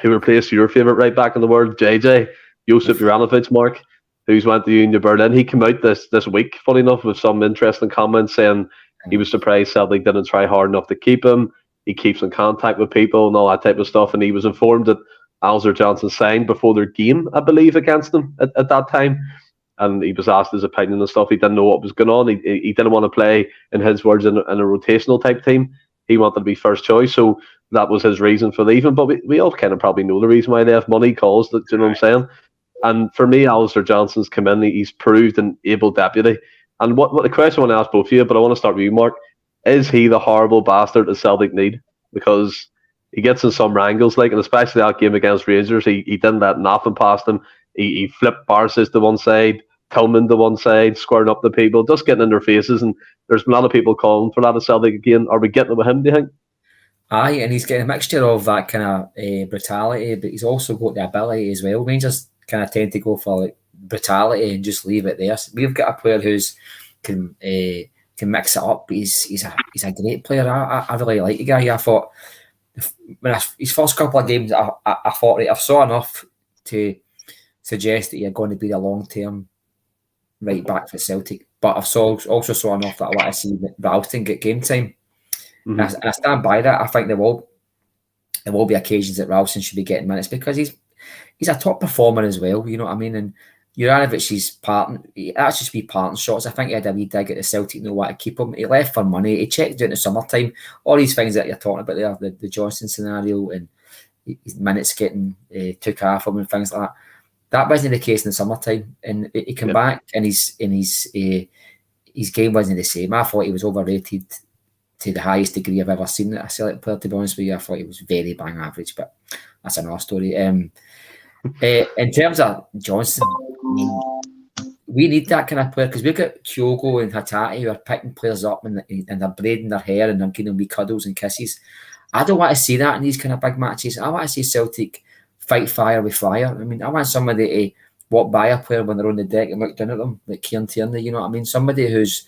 who replaced your favourite right back in the world, JJ Josip Juranovic, Mark, who's went to Union Berlin. He came out this week, funny enough, with some interesting comments saying he was surprised Celtic didn't try hard enough to keep him. He keeps in contact with people and all that type of stuff. And he was informed that Alistair Johnson signed before their game, I believe, against them at that time. and he was asked his opinion and stuff. He didn't know what was going on. He didn't want to play, in his words, in a rotational type team. He wanted to be first choice, so that was his reason for leaving. But we all kind of probably know the reason why he left. Money calls, do you know what I'm saying? And for me, Alistair Johnston's come in. He's proved an able deputy. And what the question I want to ask both of you, but I want to start with you, Mark. Is he the horrible bastard that Celtic need? Because he gets in some wrangles, like, and especially that game against Rangers, he didn't let nothing past him. He flipped Barsis to one side, Tillman to one side, squaring up the people, just getting in their faces. And there's a lot of people calling for that at Celtic again. Are we getting it with him, do you think? Aye, and he's getting a mixture of that kind of brutality, but he's also got the ability as well. Rangers kind of tend to go for like brutality and just leave it there. So we've got a player who's can mix it up. He's a great player. I really like the guy. I thought when his first couple of games, I thought, right, I've saw enough to suggest that you're going to be a long-term right back for Celtic. But I've also saw enough that I want to see Ralston get game time. Mm-hmm. And I stand by that. I think there will be occasions that Ralston should be getting minutes because he's a top performer as well. You know what I mean? And Juranovic's parting shots. I think he had a wee dig at the Celtic, know what to keep him. He left for money. He checked during the summertime. All these things that you're talking about there, the Johnson scenario and his minutes getting took off him and things like that. That wasn't the case in the summertime. And he came back and his game wasn't the same. I thought he was overrated to the highest degree I've ever seen a Celtic player, to be honest with you. I thought he was very bang average, but that's another story. In terms of Johnson, I mean, we need that kind of player because we've got Kyogo and Hatate who are picking players up and they're braiding their hair and they're giving them wee cuddles and kisses. I don't want to see that in these kind of big matches. I want to see Celtic fight fire with fire. I mean, I want somebody to walk by a player when they're on the deck and look down at them, like Kieran Tierney, you know what I mean? Somebody who's,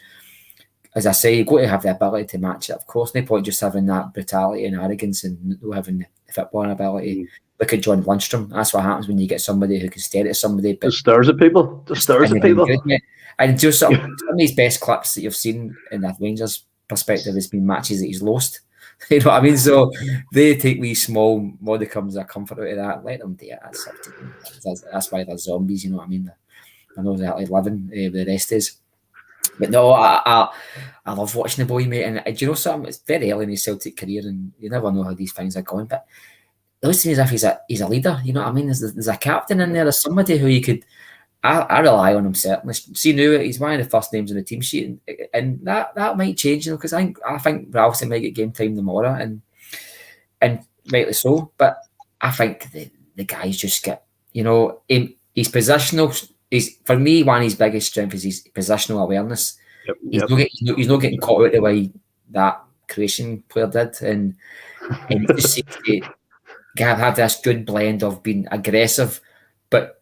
as I say, you've got to have the ability to match it. Of course, no point just having that brutality and arrogance and not having the footballing ability. Look at John Lundstrom. That's what happens when you get somebody who can stare at somebody. But just stares at people. Just stares at people. Good, and just some of these best clips that you've seen in the Rangers perspective has been matches that he's lost. You know what I mean? So they take these small modicums of comfort out of that. Let them do it. That's why they're zombies. You know what I mean? I know they're like living. The rest is. But no, I love watching the boy, mate. And do you know something? It's very early in his Celtic career, and you never know how these things are going. But it looks to me as if he's a leader. You know what I mean? There's a captain in there. There's somebody who you could. I rely on him certainly. See now he's one of the first names on the team sheet, and that might change, you know, because I think Ralston might get game time tomorrow, and rightly so. But I think the guys just get, you know, he's positional. For me, one of his biggest strengths is his positional awareness. He's not getting caught out the way that Croatian player did, and he just seems to have this good blend of being aggressive, but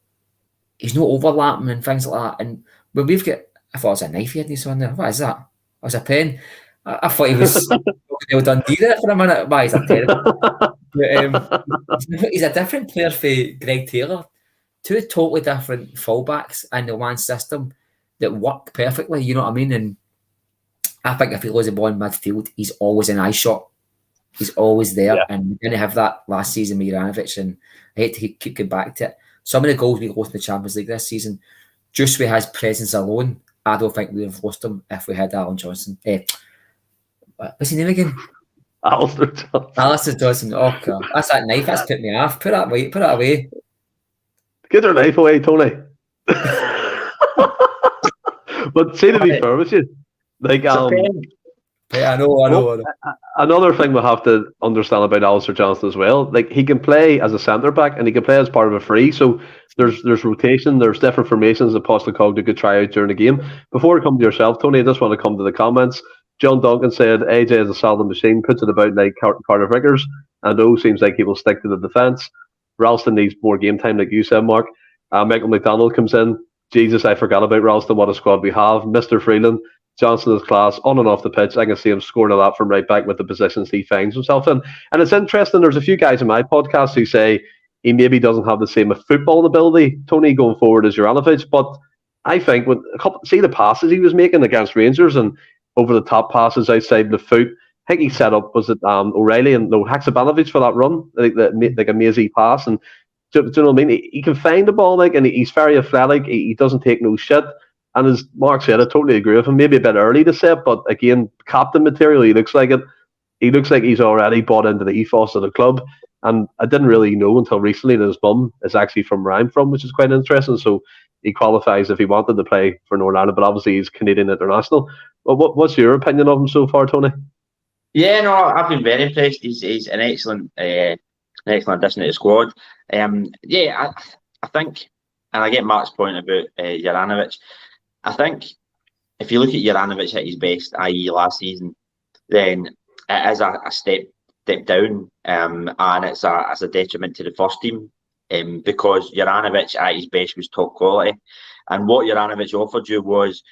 he's not overlapping and things like that. And when we've got, I thought it was a knife he had on there. What is that? It was a pen. I thought he was Neil Dundee there for a minute. But he's a terrible. But, he's a different player for Greg Taylor. Two totally different fullbacks in the one system that work perfectly. You know what I mean? And I think if he loses the ball in midfield, he's always an eye shot. He's always there. Yeah. And we didn't have that last season with Juranovic. And I hate to keep going back to it. Some of the goals we lost in the Champions League this season, just with his presence alone, I don't think we would have lost them if we had Alan Johnson. What's his name again? Alistair Johnson. Oh, God. That's that knife. That's put me off. Put that away. Get her knife away, Tony. But say to be fair with you, like, yeah, I know. Another thing we have to understand about Alistair Johnston as well, like he can play as a centre back and he can play as part of a free. So there's rotation, there's different formations that Postecoglou could try out during the game. Before we come to yourself, Tony, I just want to come to the comments. John Duncan said AJ is a solid machine, puts it about like Carter Vickers, and O seems like he will stick to the defence. Ralston needs more game time, like you said, Mark. Michael McDonald comes in. Jesus, I forgot about Ralston. What a squad we have. Mr. Freeland. Johnson is class on and off the pitch. I can see him scoring a lot from right back with the positions he finds himself in. And it's interesting, there's a few guys in my podcast who say he maybe doesn't have the same footballing ability, Tony, going forward as Juranovic. But I think see the passes he was making against Rangers and over the top passes outside the foot. I think he set up, was it O'Reilly and Haksabanovic for that run, like a mazy pass. And Do you know what I mean? He can find the ball, like, and he's very athletic. He doesn't take no shit. And as Mark said, I totally agree with him. Maybe a bit early to say it, but again, captain material, he looks like it. He looks like he's already bought into the ethos of the club. And I didn't really know until recently that his mum is actually from where I'm from, which is quite interesting. So he qualifies if he wanted to play for Northern Ireland, but obviously he's Canadian international. Well, what's your opinion of him so far, Tony? Yeah, no, I've been very impressed. He's an excellent addition to the squad. I think, and I get Mark's point about Juranovic. I think if you look at Juranovic at his best, i.e. last season, then it is a step down, and it's a detriment to the first team, because Juranovic at his best was top quality, and what Juranovic offered you was,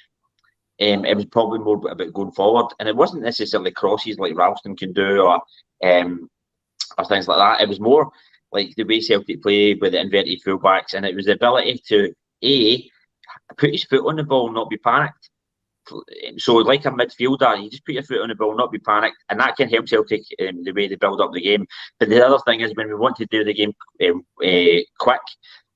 it was probably more about going forward, and it wasn't necessarily crosses like Ralston can do, or things like that. It was more like the way Celtic play with the inverted fullbacks, and it was the ability to put his foot on the ball, not be panicked. So like a midfielder, you just put your foot on the ball, not be panicked, and that can help Celtic the way they build up the game. But the other thing is, when we want to do the game quick,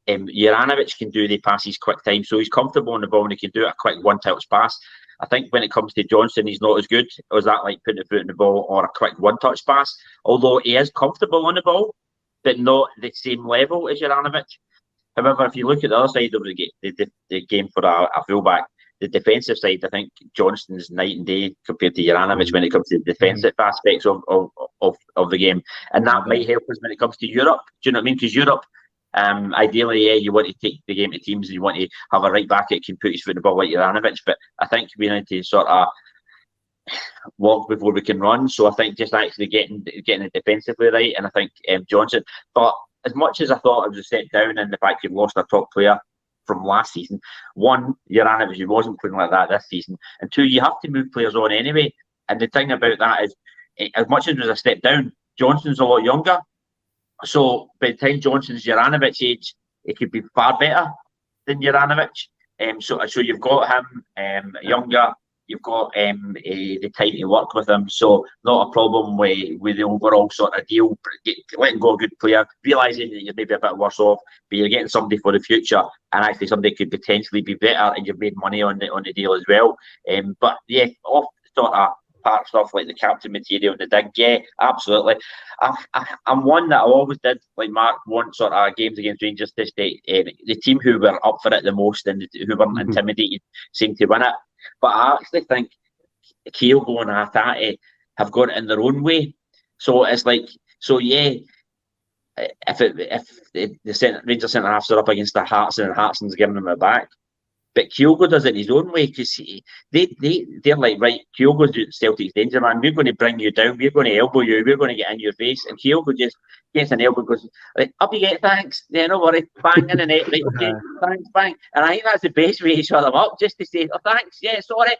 Juranovic can do the passes quick time, so he's comfortable on the ball and he can do a quick one-touch pass. I think when it comes to Johnson, he's not as good as that, like putting a foot on the ball or a quick one-touch pass, although he is comfortable on the ball, but not the same level as Juranovic. However, if you look at the other side of the game for a fullback, the defensive side, I think Johnston's night and day compared to Juranovic when it comes to the defensive aspects of the game. And that might help us when it comes to Europe. Do you know what I mean? Because Europe, ideally, you want to take the game to teams and you want to have a right back that can put his foot in the ball like Juranovic. But I think we need to sort of walk before we can run. So I think just actually getting it defensively right. And I think Johnson. But as much as I thought it was a step down in the fact you've lost a top player from last season, one, Juranovic wasn't playing like that this season, and two, you have to move players on anyway. And the thing about that is, as much as it was a step down, Johnson's a lot younger, so by the time Johnson's Juranovic's age, it could be far better than Juranovic. So you've got him younger, you've got the time to work with him, so not a problem with the overall sort of deal. Letting go a good player, realising that you're maybe a bit worse off, but you're getting somebody for the future, and actually somebody could potentially be better, and you've made money on the deal as well. But yeah, off sort of part stuff like the captain material and the dig, yeah, absolutely. I'm one that I always did, like Mark, want sort of games against Rangers this day. The team who were up for it the most and who weren't intimidated seemed to win it. But I actually think Kyogo and Hatate have got it in their own way. So it's like, so yeah, if the Rangers centre halves are up against the Hartson and Hartson's giving them a back, but Kyogo does it in his own way, because they're like, right, Kyogo's Celtic's danger man. We're going to bring you down. We're going to elbow you. We're going to get in your face. And Kyogo just gets an elbow, goes like, up you get, thanks. Yeah, no worry. Bang in the net. Right, okay, thanks, bang. And I think that's the best way to shut them up, just to say, oh, thanks. Yeah, sorry.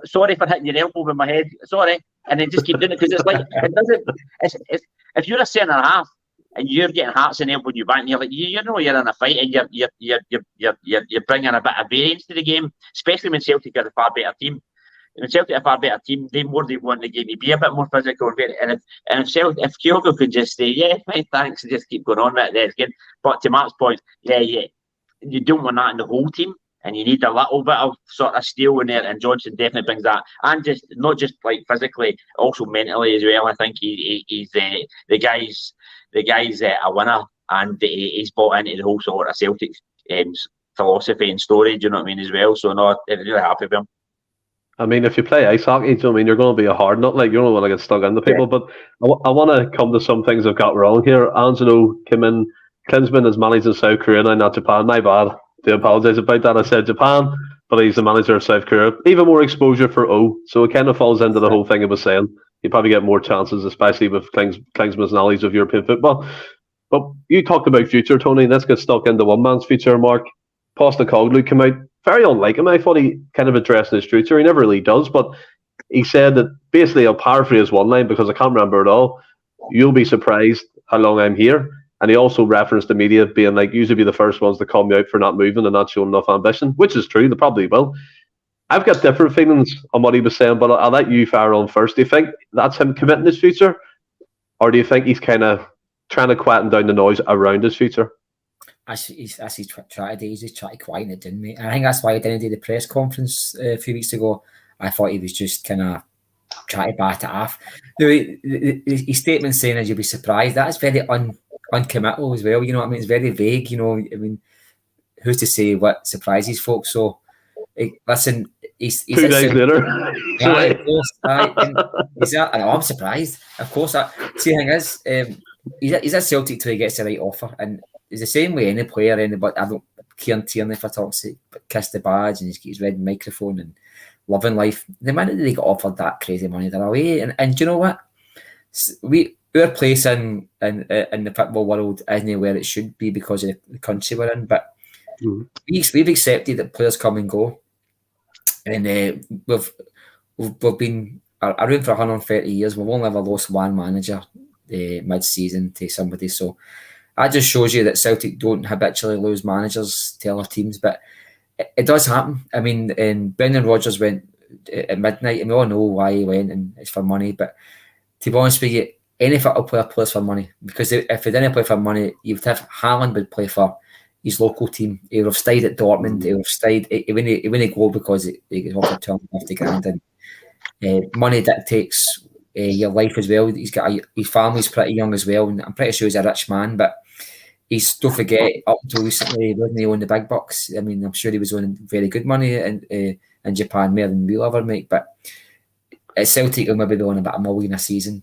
Sorry for hitting your elbow with my head. Sorry. And then just keep doing it, because it's like, it doesn't. It's if you're a centre half and you're getting hearts and elbowing you back, and you're like, you know, you're in a fight, and you're bringing a bit of variance to the game, especially when Celtic are a far better team. When Celtic are a far better team, they want the game to be a bit more physical. And if Kyogo could just say, yeah, fine, thanks, and just keep going on with it, that's good. But to Mark's point, yeah, you don't want that in the whole team, and you need a little bit of sort of steel in there, and Johnson definitely brings that, and just not just like physically, also mentally as well. I think he's the guy's a winner, and he's bought into the whole sort of Celtic philosophy and story, do you know what I mean, as well. So no, I'm really happy with him. I mean, if you play ice hockey, do you know what I mean, you're going to be a hard nut, like, you don't want to get stuck into people. Yeah. But I want to come to some things I've got wrong here. Ange came in, Klinsmann is managing South Korea now, not Japan. My bad. I do apologise about that. I said Japan, but he's the manager of South Korea. Even more exposure for O, so it kind of falls into the whole thing I was saying. You probably get more chances, especially with Klinsmann's knowledge of European football. But you talked about future, Tony. Let's get stuck into one man's future, Mark. Postecoglou came out very unlike him. I thought he kind of addressed his future. He never really does, but he said that, basically, I'll paraphrase one line because I can't remember it all. You'll be surprised how long I'm here. And he also referenced the media being like, usually be the first ones to call me out for not moving and not showing enough ambition, which is true. They probably will. I've got different feelings on what he was saying, but I'll let you fire on first. Do you think that's him committing his future? Or do you think he's kind of trying to quieten down the noise around his future? That's his strategy. He's just trying to quieten it down, mate. And I think that's why he didn't do the press conference a few weeks ago. I thought he was just kind of trying to bat it off. His statement saying, as you'll be surprised, that's very uncommittal as well. You know what I mean? It's very vague. You know, I mean, who's to say what surprises folks? So, listen, he's 2 days later. Right, of course. And I'm surprised. Of course. See, the thing is, he's at Celtic till he gets the right offer. And it's the same way any player, anybody, I don't Kieran Tierney for talk's sake, but kiss the badge and he's got his red microphone and loving life. The minute they get offered that crazy money, they're away. And do you know what? Our place in the football world isn't where it should be because of the country we're in. But we've accepted that players come and go. And we've been around for 130 years. We've only ever lost one manager mid-season to somebody. So that just shows you that Celtic don't habitually lose managers to other teams. But it does happen. I mean, Brendan Rodgers went at midnight, and we all know why he went, and it's for money. But to be honest with you, any football player plays for money. Because if he didn't play for money, you would have Haaland would play for his local team. He would have stayed at Dortmund. He would have stayed. He wouldn't go because he got offered 250 grand. And money dictates your life as well. He's got his family's pretty young as well, and I'm pretty sure he's a rich man. But don't forget, up until recently, wasn't he on the big bucks? I mean, I'm sure he was on very good money in Japan, more than we'll ever make. But at Celtic, he'll maybe be on about $1 million a season,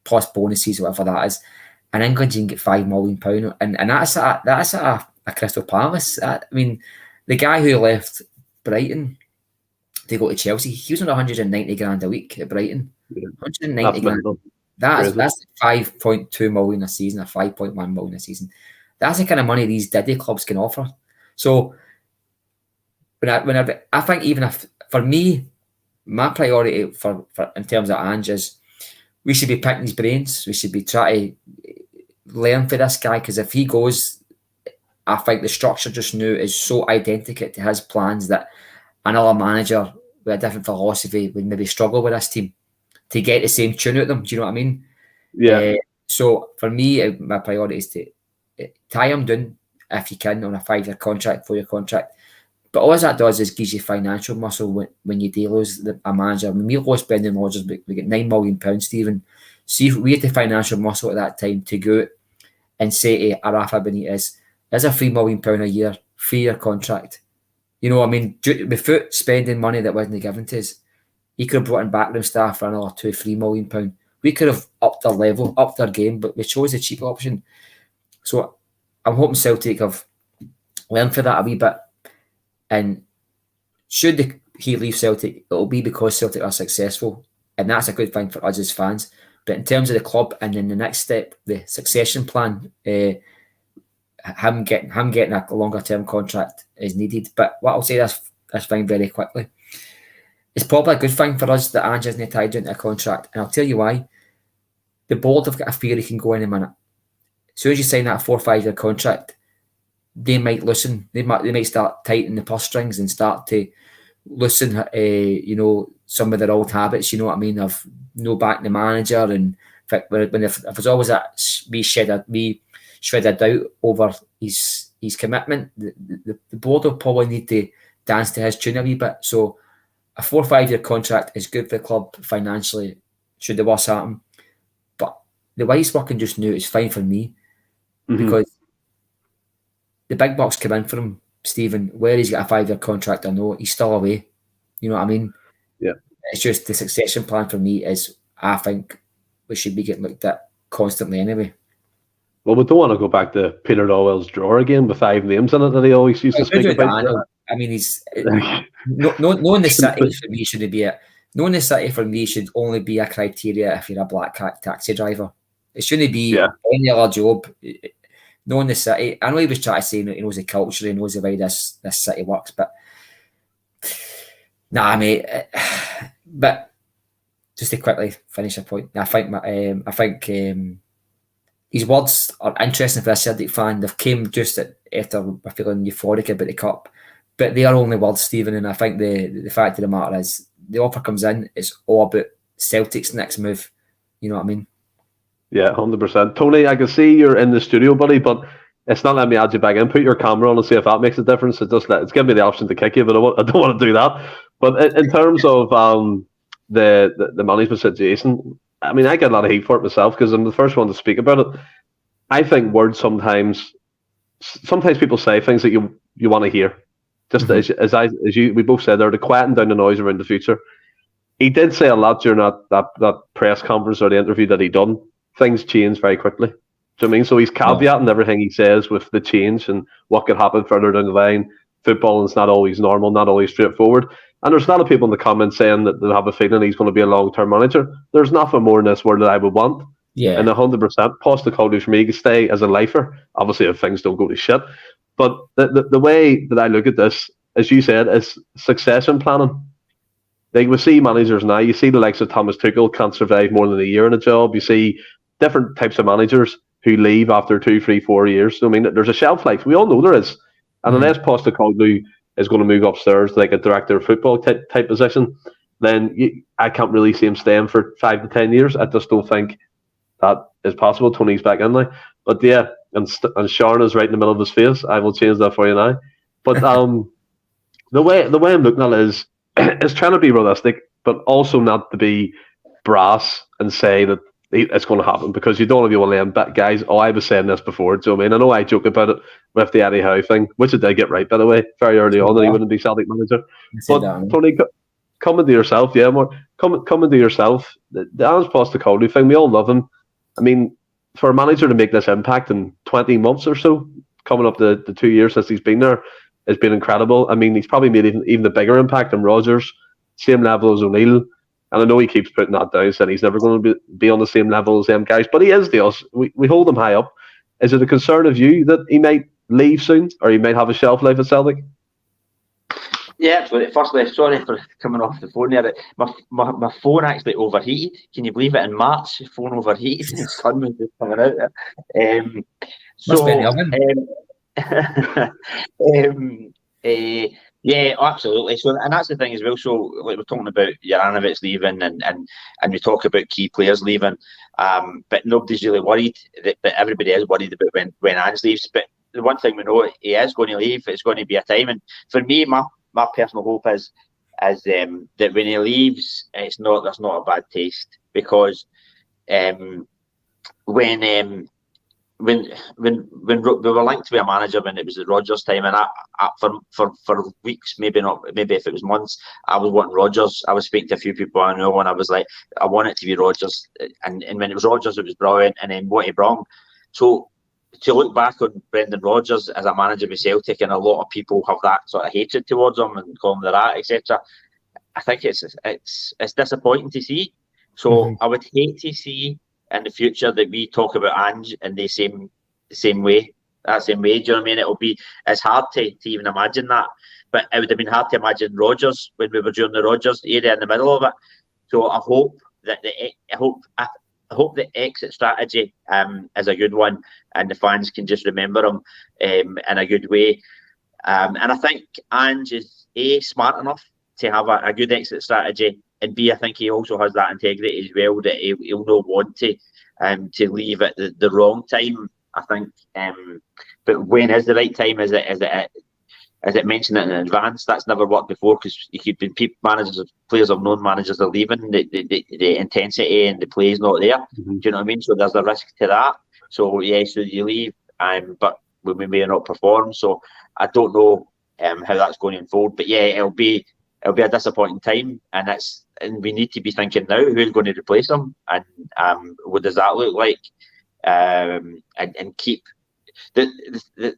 plus bonuses, whatever that is. In England, you can get £5 million, and that's a Crystal Palace. I mean, the guy who left Brighton to go to Chelsea, he was on 190 grand a week at Brighton. 190 grand. That's 5.2 million a season, or 5.1 million a season. That's the kind of money these Diddy clubs can offer. So, I think even if, for me, my priority for in terms of Ange is we should be picking his brains. We should be trying to learn for this guy, because if he goes, I think the structure just now is so identical to his plans that another manager with a different philosophy would maybe struggle with this team to get the same tune out them. Do you know what I mean? Yeah. So for me, my priority is to tie him down if you can on a 5-year contract, 4-year contract. But all that does is gives you financial muscle when you do lose a manager. When we lost Brendan Rodgers, we get £9 million, Stephen. See, if we had the financial muscle at that time to go and say to Rafa Benitez, there's a £3 million a year, 3-year contract. You know what I mean? Without spending money that wasn't given to us, he could have brought in backroom staff for another £2-3 million. We could have upped our level, upped our game, but we chose the cheap option. So I'm hoping Celtic have learned for that a wee bit. And should he leave Celtic, it'll be because Celtic are successful. And that's a good thing for us as fans. But in terms of the club and then the next step, the succession plan, him getting a longer term contract is needed. But what I'll say this thing very quickly. It's probably a good thing for us that Ange isn't tied into a contract. And I'll tell you why. The board have got a fear he can go in a minute. As soon as you sign that 4 or 5 year contract, they might listen. They might start tightening the purse strings and start to loosen, some of their old habits. You know what I mean? Of no backing the manager, and if there's always that shredded doubt over his commitment, the board will probably need to dance to his tune a wee bit. So a 4 or 5 year contract is good for the club financially, should the worst happen. But the way he's working just now is fine for me, because the big bucks come in for him, Stephen. Where he's got a 5 year contract, I know he's still away. You know what I mean? Yeah. It's just the succession plan for me is, I think we should be getting looked at constantly anyway. Well, we don't want to go back to Peter Lawwell's drawer again with 5 names in it that he always used to speak about. I mean, he's knowing the city for me shouldn't be it. Knowing the city for me should only be a criteria if you're a black taxi driver. It shouldn't be any other job. Knowing the city, I know he was trying to say he knows the culture, he knows the way this city works, but nah, mate. But just to quickly finish a point, I think his words are interesting for a Celtic fan. They've came just after we're feeling euphoric about the cup, but they are only words, Stephen. And I think the fact of the matter is, the offer comes in, it's all about Celtic's next move. You know what I mean? Yeah, 100%. Tony, I can see you're in the studio, buddy, but it's not letting me add you back in. Put your camera on and see if that makes a difference. It's giving me the option to kick you, but I don't want to do that. But in terms of the management situation, I mean, I get a lot of heat for it myself because I'm the first one to speak about it. I think words sometimes people say things that you want to hear. Just as we both said there, to quieten down the noise around the future. He did say a lot during that press conference or the interview that he done. Things change very quickly. Do you know what I mean? So he's caveating everything he says with the change and what could happen further down the line. Football is not always normal, not always straightforward. And there's a lot of people in the comments saying that they have a feeling he's going to be a long-term manager. There's nothing more in this world that I would want. Yeah. And 100%, Postecoglou for me to stay as a lifer. Obviously, if things don't go to shit. But the way that I look at this, as you said, is succession planning. Like we see managers now, you see the likes of Thomas Tuchel can't survive more than a year in a job. You see different types of managers who leave after 2, 3, 4 years. So, I mean, there's a shelf life. We all know there is. And unless Postecoglou is going to move upstairs to like a director of football type position, then I can't really see him staying for 5 to 10 years. I just don't think that is possible. Tony's back in now. But yeah, and Stjärna's right in the middle of his face. I will change that for you now. But the way I'm looking at it is trying to be realistic, but also not to be brass and say that it's going to happen, because you don't want to be one of them. But guys, I was saying this before. Do you know what I mean? I know I joke about it with the Eddie Howe thing, which I did get right, by the way, very early on, that he wouldn't be Celtic manager. But Tony, coming to yourself, coming to yourself, the Ange Postecoglou thing, we all love him. I mean, for a manager to make this impact in 20 months or so, coming up the 2 years since he's been there, has been incredible. I mean, he's probably made even a bigger impact than Rodgers, same level as O'Neill. And I know he keeps putting that down, saying he's never going to be on the same level as them guys, but he is to us. We hold him high up. Is it a concern of you that he might leave soon, or he might have a shelf life at Celtic? Yeah, absolutely. Firstly, sorry for coming off the phone there. My phone actually overheated. Can you believe it? In March, the phone overheated and the sun was just coming out there. Must be in the oven. Yeah, absolutely. So, and that's the thing as well. So, like we're talking about Juranovic leaving, and we talk about key players leaving, but nobody's really worried. But everybody is worried about when Ange leaves. But the one thing we know, he is going to leave. It's going to be a time, and for me, my personal hope is that when he leaves, there's not a bad taste, because when we were linked to a manager when it was the Rodgers time, and I for weeks, maybe if it was months, I was wanting Rodgers. I was speaking to a few people I know, and I was like, I want it to be Rodgers, and when it was Rodgers, it was brilliant, and then what he brought. So to look back on Brendan Rodgers as a manager with Celtic, and a lot of people have that sort of hatred towards him and call him the rat, etc. I think it's disappointing to see. So I would hate to see in the future that we talk about Ange in the same way. Do you know what I mean? It's hard to even imagine that. But it would have been hard to imagine Rodgers when we were during the Rodgers era in the middle of it. So I hope that the exit strategy is a good one, and the fans can just remember him in a good way. And I think Ange is smart enough to have a good exit strategy, and B, I think he also has that integrity as well, that he'll not want to leave at the wrong time, I think. But when is the right time? Is it mentioned in advance? That's never worked before, because you could be players have known managers are leaving, the intensity and the play is not there. Do you know what I mean? So there's a risk to that. So yeah, so you leave, but we may not perform. So I don't know how that's going to unfold. But yeah, it'll be a disappointing time, and we need to be thinking now who's going to replace him, and what does that look like, and keep the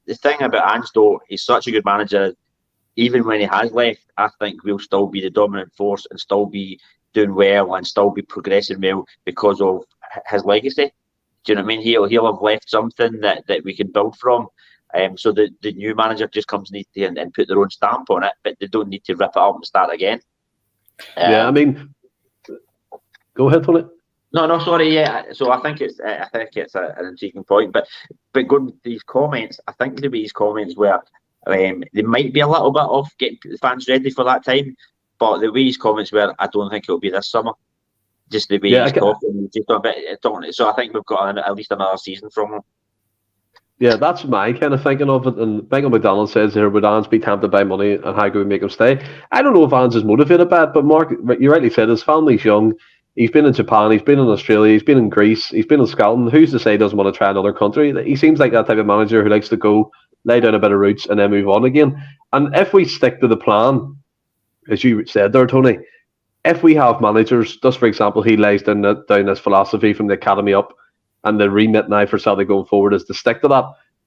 thing about Ange, though, he's such a good manager. Even when he has left, I think we'll still be the dominant force and still be doing well and still be progressing well because of his legacy. Do you know what I mean? He'll have left something that we can build from. So the new manager just comes and put their own stamp on it, but they don't need to rip it up and start again. Yeah, I mean, go ahead, Tony. No, sorry. Yeah, so I think it's an intriguing point, but going with these comments, I think there'll be these comments where there might be a little bit of getting the fans ready for that time, but the way his comments were, I don't think it'll be this summer. Just the way he's talking, just a bit talking. So I think we've got at least another season from him. Yeah, that's my kind of thinking of it. And Michael McDonald says here, would Ange be tempted by money and how could we make him stay? I don't know if Ange is motivated by it, but Mark, you rightly said his family's young. He's been in Japan, he's been in Australia, he's been in Greece, he's been in Scotland. Who's to say he doesn't want to try another country? He seems like that type of manager who likes to go, lay down a bit of roots and then move on again. And if we stick to the plan, as you said there, Tony, if we have managers, just for example, he lays down this philosophy from the academy up, and the remit now for Celtic going forward is to stick to that,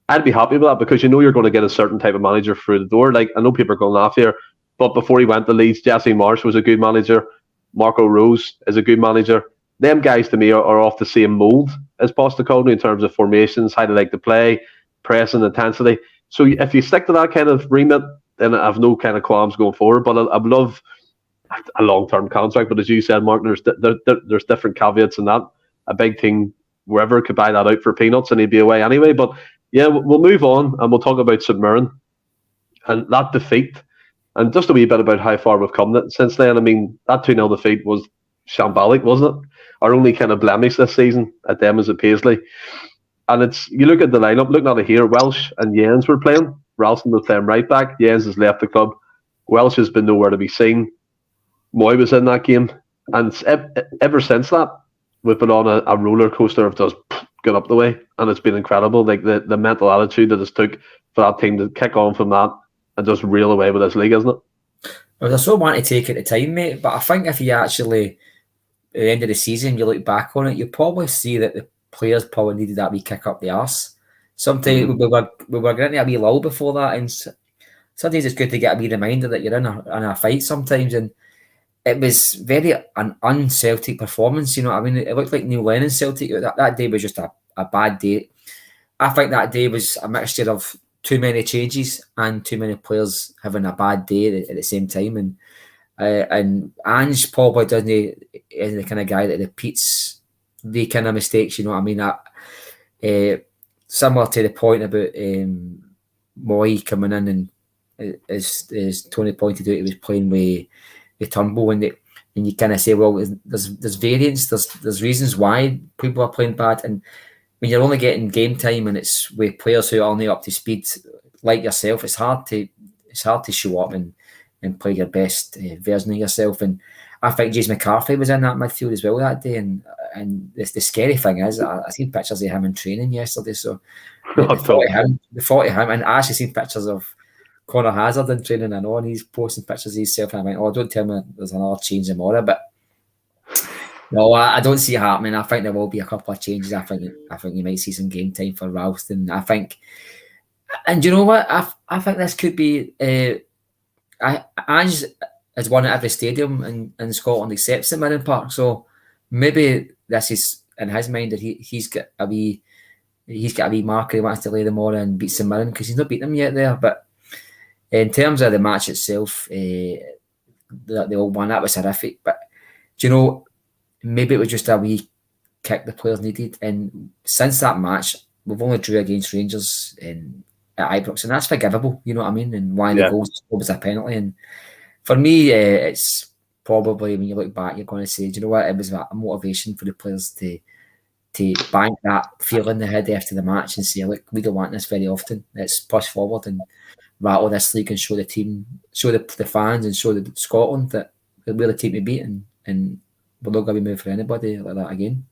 I'd be happy with that because you know you're going to get a certain type of manager through the door. Like, I know people are going off here, but before he went to Leeds, Jesse Marsh was a good manager. Marco Rose is a good manager. Them guys to me are off the same mould as Postecoglou in terms of formations, how they like to play, pressing, intensity. So if you stick to that kind of remit, then I have no kind of qualms going forward. But I would love a long-term contract. But as you said, Mark, there's different caveats in that. A big team wherever could buy that out for peanuts and he'd be away anyway. But yeah, we'll move on and we'll talk about St Mirren and that defeat and just a wee bit about how far we've come since then. I mean, that 2-0 defeat was shambolic, wasn't it? Our only kind of blemish this season at them is at Paisley. And it's, you look at the lineup, looking at it here, Welsh and Jens were playing. Ralston was playing right back. Jens has left the club. Welsh has been nowhere to be seen. Mooy was in that game. And ever since that, we've been on a roller coaster of just going up the way, and it's been incredible. Like the mental attitude that it's took for that team to kick on from that and just reel away with this league, isn't it? Well, I so want to take it at the time, mate, but I think if you actually, at the end of the season, you look back on it, you probably see that the players probably needed that wee kick up the arse. Sometimes we were getting a wee lull before that, and sometimes it's good to get a wee reminder that you're in a fight sometimes, and it was very an un-Celtic performance, you know what I mean? It looked like Neil Lennon's Celtic. That day was just a bad day. I think that day was a mixture of too many changes and too many players having a bad day at the same time. And Ange probably isn't the kind of guy that repeats the kind of mistakes, you know what I mean? Similar to the point about Mooy coming in and as Tony pointed out, he was playing with Turnbull, and you kind of say, well, there's variance, there's reasons why people are playing bad, and when you're only getting game time and it's with players who are only up to speed like yourself, it's hard to show up and play your best version of yourself. And I think James McCarthy was in that midfield as well that day, and the scary thing is I seen pictures of him in training yesterday, so the thought of him, and I actually seen pictures of Connor Hazard in training, I know, and he's posting pictures of himself, and I went, oh, don't tell me there's another change tomorrow. But no, I don't see it happening. I think there will be a couple of changes. I think you might see some game time for Ralston. I think, and you know what? I think this could be. Ange has won at every stadium in Scotland except St Mirren Park, so maybe this is in his mind that he's got a wee marker he wants to lay them on and beat St Mirren because he's not beat them yet there, but. In terms of the match itself, the old one, that was horrific. But, do you know, maybe it was just a wee kick the players needed. And since that match, we've only drew against Rangers at Ibrox, and that's forgivable, you know what I mean? And why the goal was a penalty. And for me, it's probably, when you look back, you're going to say, do you know what, it was a motivation for the players to bank that feeling they had after the match and say, look, we don't want this very often. Let's push forward and rattle this league and show the team, show the fans and show the Scotland that we're the team to beat, and we're not going to be moved for anybody like that again.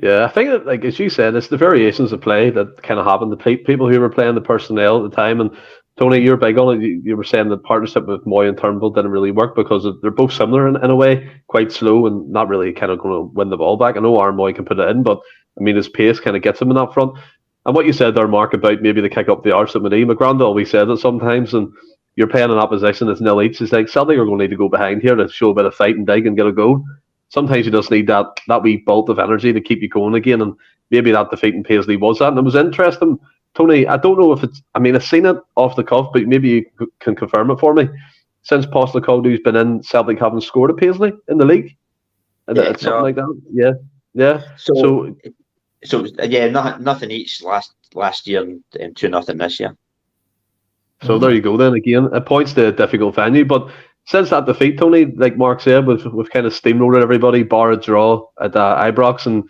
Yeah, I think that, like as you said, it's the variations of play that kind of happened. The people who were playing the personnel at the time, and Tony, you're big on it. You were saying the partnership with Mooy and Turnbull didn't really work because they're both similar in a way, quite slow and not really kind of going to win the ball back. I know Aaron Mooy can put it in, but I mean his pace kind of gets him in that front. And what you said there, Mark, about maybe the kick up the arse at Mooy, my granddad always said it sometimes, and you're playing an opposition that's nil each. It's like Celtic are going to need to go behind here to show a bit of fight and dig and get a goal. Sometimes you just need that wee bolt of energy to keep you going again, and maybe that defeat in Paisley was that. And it was interesting, Tony, I don't know if it's, I mean, I've seen it off the cuff, but maybe you can confirm it for me. Since Postecoglou's been in, Celtic haven't scored at Paisley in the league? Something like that? Yeah. So yeah, nothing each last year and 2-0 this year. So there you go then again. It points to a difficult venue, but since that defeat, Tony, like Mark said, we've kind of steamrolled everybody, bar a draw at Ibrox and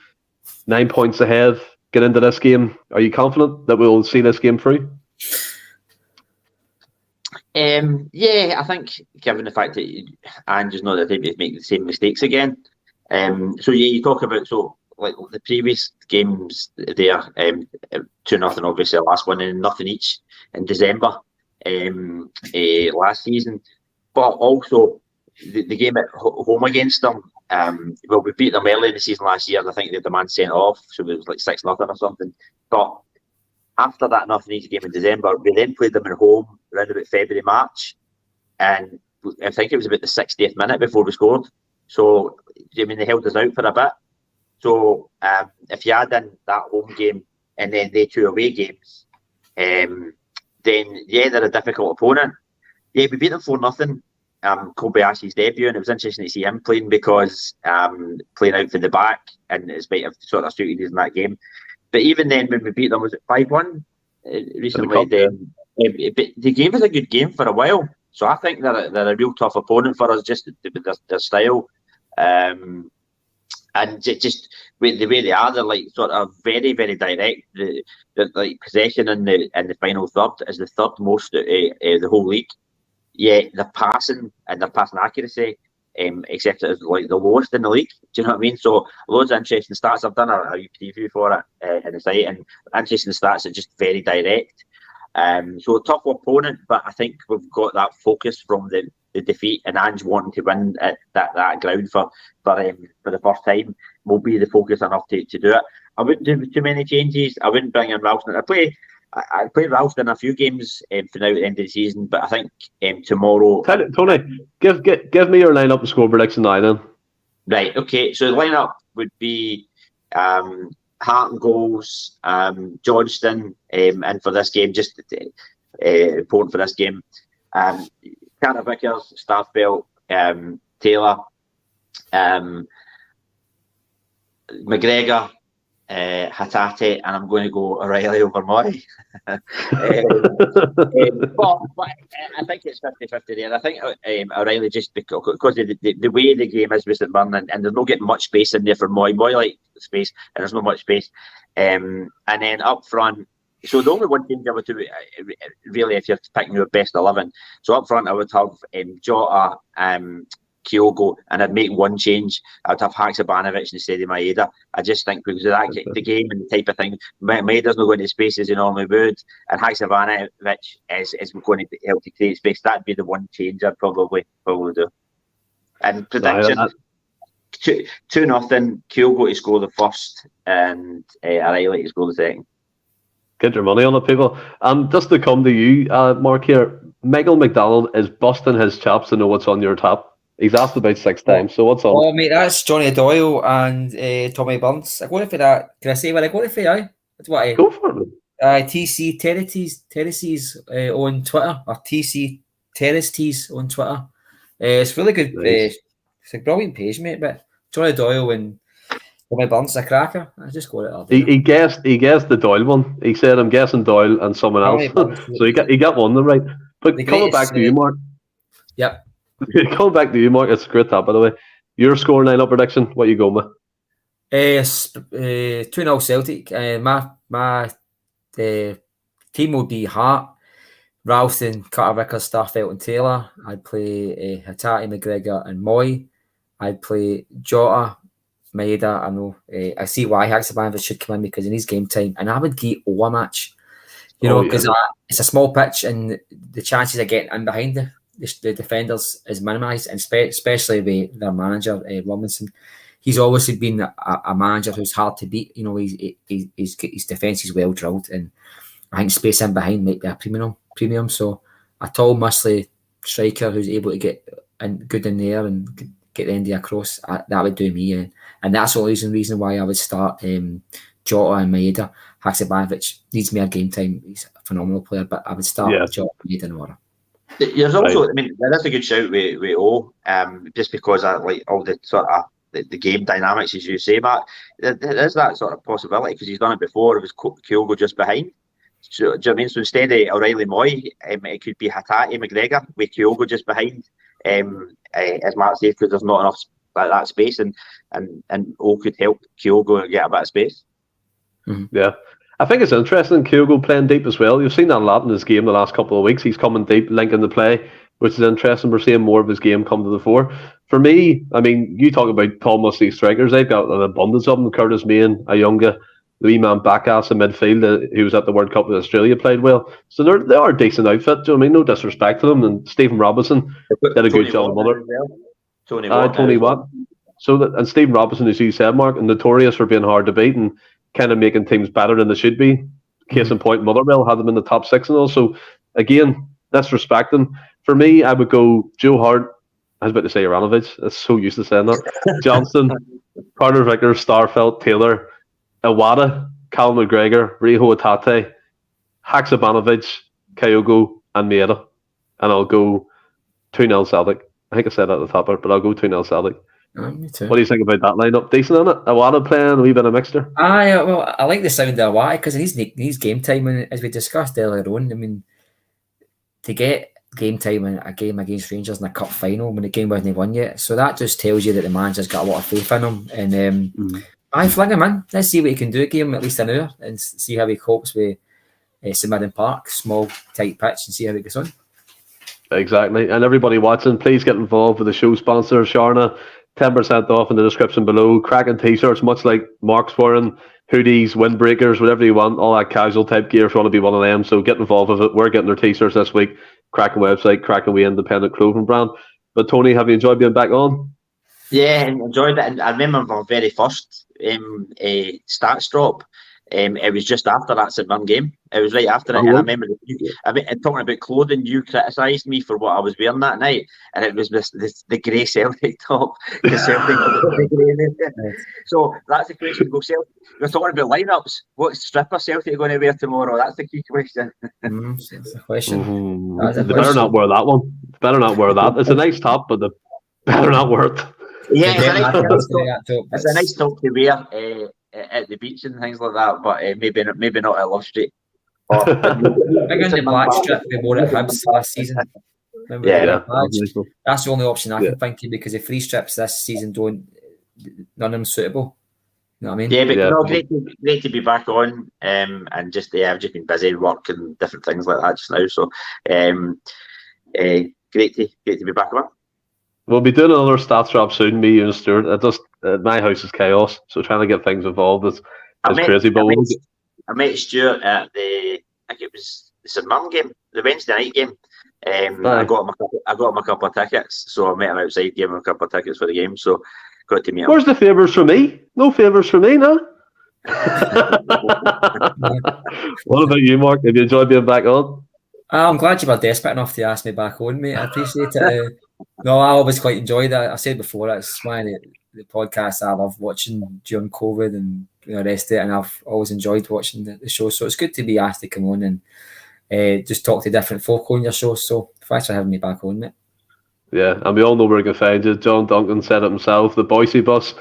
9 points ahead, get into this game? Are you confident that we'll see this game through? Yeah, I think given the fact that Ange is not the type to make the same mistakes again. So yeah, you talk about like the previous games there, 2-0 obviously the last one, and nothing each in December last season, but also the game at home against them. Well, we beat them early in the season last year, and I think they had the man sent off, so it was like 6-0 or something. But after that nothing each game in December, we then played them at home around about February, March, and I think it was about the 60th minute before we scored. So I mean, they held us out for a bit. So if you add in that home game and then the 2 away games, then yeah, they're a difficult opponent. Yeah, we beat them 4-0. Kobayashi's debut, and it was interesting to see him playing because playing out from the back, and it might have sort of suited us in that game. But even then, when we beat them, was it 5-1 recently? They gave us a good game for a while. So I think they're a real tough opponent for us, just with their style. And just the way they are, they're like sort of very, very direct. The like possession in the final third is the third most the whole league. Yeah, their passing and their passing accuracy, except is like the lowest in the league. Do you know what I mean? So loads of interesting stats. I've done a preview for it in the site, and interesting stats are just very direct. So a tough opponent, but I think we've got that focus from the defeat, and Ange wanting to win at that ground for the first time will be the focus enough to do it. I wouldn't do too many changes. I wouldn't bring in Ralston. I played Ralston a few games for now at the end of the season, but I think tomorrow. Tony, give me your lineup and score prediction now then. Right. Okay. So the lineup would be Hart and goals, Johnston, and for this game, just important for this game, Carter Vickers, Starfelt, Taylor, McGregor, Hatate, and I'm going to go O'Reilly over Mooy. But I think it's 50-50 there. I think O'Reilly, just because the way the game is with St Mirren, and there's not getting much space in there for Mooy. Mooy like space, and there's not much space. And then up front, so the only one change I would do, really, if you're picking your best 11, so up front I would have Jota, Kyogo, and I'd make one change. I'd have Haksabanovic instead of Maeda. I just think because of that, the game and the type of thing, Maeda's not going to space as he normally would, and Haksabanovic is going to help to create space. That'd be the one change I'd probably do. And prediction, 2-0, Kyogo to score the first, and O'Reilly to score the second. Get your money on it, people. Just to come to you, Mark, here, Michael McDonald is busting his chops to know what's on your tap. He's asked about 6 times, so what's on? Oh, mate, that's Johnny Doyle and Tommy Burns. I'm going for that. Can I say what I go for? That's what I go for it. TC terraces on Twitter, or TC terraces on Twitter. It's really good. Nice. It's a brilliant page, mate. But Johnny Doyle and Tommy Burns, a cracker. I just got it up. He guessed the Doyle one. He said, "I'm guessing Doyle and someone else." So he got one of them right. But coming back to you, Mark. Yep. Coming back to you, Mark. It's a great top, by the way. Your score lineup prediction. What you going with? 2-0 Celtic. My team would be Hart, Ralston, Carter Vickers, Starfelt, and Taylor. I'd play Hatate, McGregor, and Mooy. I'd play Jota, Maeda. I know. I see why Haksabanovic should come in because in his game time, and I would give a match. You know, because it's a small pitch and the chances of getting in behind the defenders is minimised, and especially with their manager, Robinson. He's obviously been a manager who's hard to beat. You know, his defence is well drilled, and I think space in behind might be a premium. So a tall, muscly striker who's able to get good in there and get the end across, that would do me. And that's the only reason why I would start Jota and Maeda. Haksabanovic needs more game time. He's a phenomenal player, but I would start Jota, Maeda, and order. There's also, I mean, that's a good shout with O, just because I like all the sort of the game dynamics, as you say, Matt. There is that sort of possibility because he's done it before. It was Kyogo just behind. So, do you know what I mean? So instead of O'Reilly Mooy, it could be Hatate McGregor with Kyogo just behind. As Mark said, because there's not enough that space, and O could help Kyogo get a bit of space. Yeah. I think it's interesting, Kyogo playing deep as well. You've seen that a lot in his game the last couple of weeks. He's coming deep, linking the play, which is interesting. We're seeing more of his game come to the fore. For me, I mean, you talk about tall, musty strikers. They've got an abundance of them. Curtis Main, Ayunga, the wee man Backass in midfield, who was at the World Cup with Australia, played well. So they are a decent outfit. Do you know what I mean? No disrespect to them. And Stephen Robinson did a good job of Mother. Tony Watt. And Stephen Robinson, as you said, Mark, notorious for being hard to beat and kind of making teams better than they should be. Case in point, Motherwell had them in the top 6 and all. So, again, let's respect them. For me, I would go Joe Hart. I was about to say Ivanovic. That's so used to saying that. Johnson, Carter Vickers, Starfelt, Taylor, Iwata, Cal McGregor, Riho Atate, Haksabanovic, Kyogo, and Maeda. And I'll go 2-0 Celtic. I think I said that at the top, but I'll go 2-0 Celtic. Me too. What do you think about that lineup? Decent, isn't it? Iwata playing a wee bit of mixture. Well, I like the sound of Iwata because he's game time, and as we discussed earlier on, I mean, to get game time in a game against Rangers in a cup final when the game wasn't won yet, so that just tells you that the manager's got a lot of faith in him. And I fling him in. Let's see what he can do. Give him at least an hour and see how he copes with St Mirren Park, small tight pitch, and see how he gets on. Exactly. And everybody watching, please get involved with the show sponsor, Stjärna. 10% off in the description below. Cracking t-shirts, much like Mark's wearing, hoodies, windbreakers, whatever you want, all that casual type gear if you want to be one of them. So get involved with it. We're getting their t-shirts this week. Cracking website, cracking wee independent clothing brand. But Tony, have you enjoyed being back on? Yeah, enjoyed it. And I remember my very first stats drop. It was just after that St Mirren game. It was right after it. And I remember, talking about clothing, you criticised me for what I was wearing that night, and it was the grey Celtic top. Because Celtic so that's the question. Go Celtic. We're talking about lineups. What stripper Celtic are going to wear tomorrow? That's the key question. That's the question. They better not wear that one. They better not wear that. It's a nice top, but they better not wear it. Yeah, it's a nice top to wear. At the beach and things like that, but maybe not at Lush Street. I got the black strip we wore at Hibs last season. That's the only option I can think of because the free strips this season none of them suitable. You know what I mean? Yeah, but no, great to be back on. And just I've just been busy work and different things like that just now. So great to be back on. We'll be doing another stats drop soon, me, you and Stuart. My house is chaos, so trying to get things involved is crazy. But I met Stuart at I think it was the St Mirren game, the Wednesday night game. I got him a couple of tickets, so I met him outside, gave him a couple of tickets for the game, so got to meet him. Where's the favours from me? No favours from me, no? What about you, Mark? Have you enjoyed being back on? I'm glad you were desperate enough to ask me back on, mate. I appreciate it. No, I always quite enjoyed it. I said before, that's one of the podcasts I love watching during COVID and the rest of it, and I've always enjoyed watching the show. So it's good to be asked to come on and just talk to different folk on your show. So thanks for having me back on, mate. Yeah, and we all know where we can find you. John Duncan said it himself, the Bhoycie bus.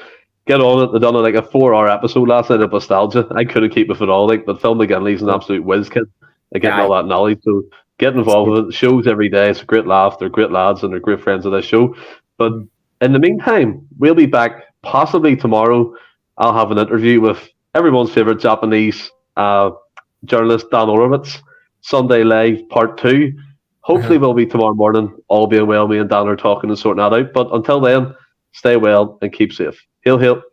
Get on it. They've done like a 4-hour episode last night of nostalgia. I couldn't keep it for all, but Phil McGinley's an absolute whiz kid. Getting all that knowledge. So get involved with it. Shows every day. It's a great laugh. They're great lads and they're great friends of this show. But in the meantime, we'll be back possibly tomorrow. I'll have an interview with everyone's favourite Japanese journalist, Dan Orowitz. Sunday Live Part 2. Hopefully we'll be tomorrow morning. All being well, me and Dan are talking and sorting that out. But until then, stay well and keep safe. Hail, hail.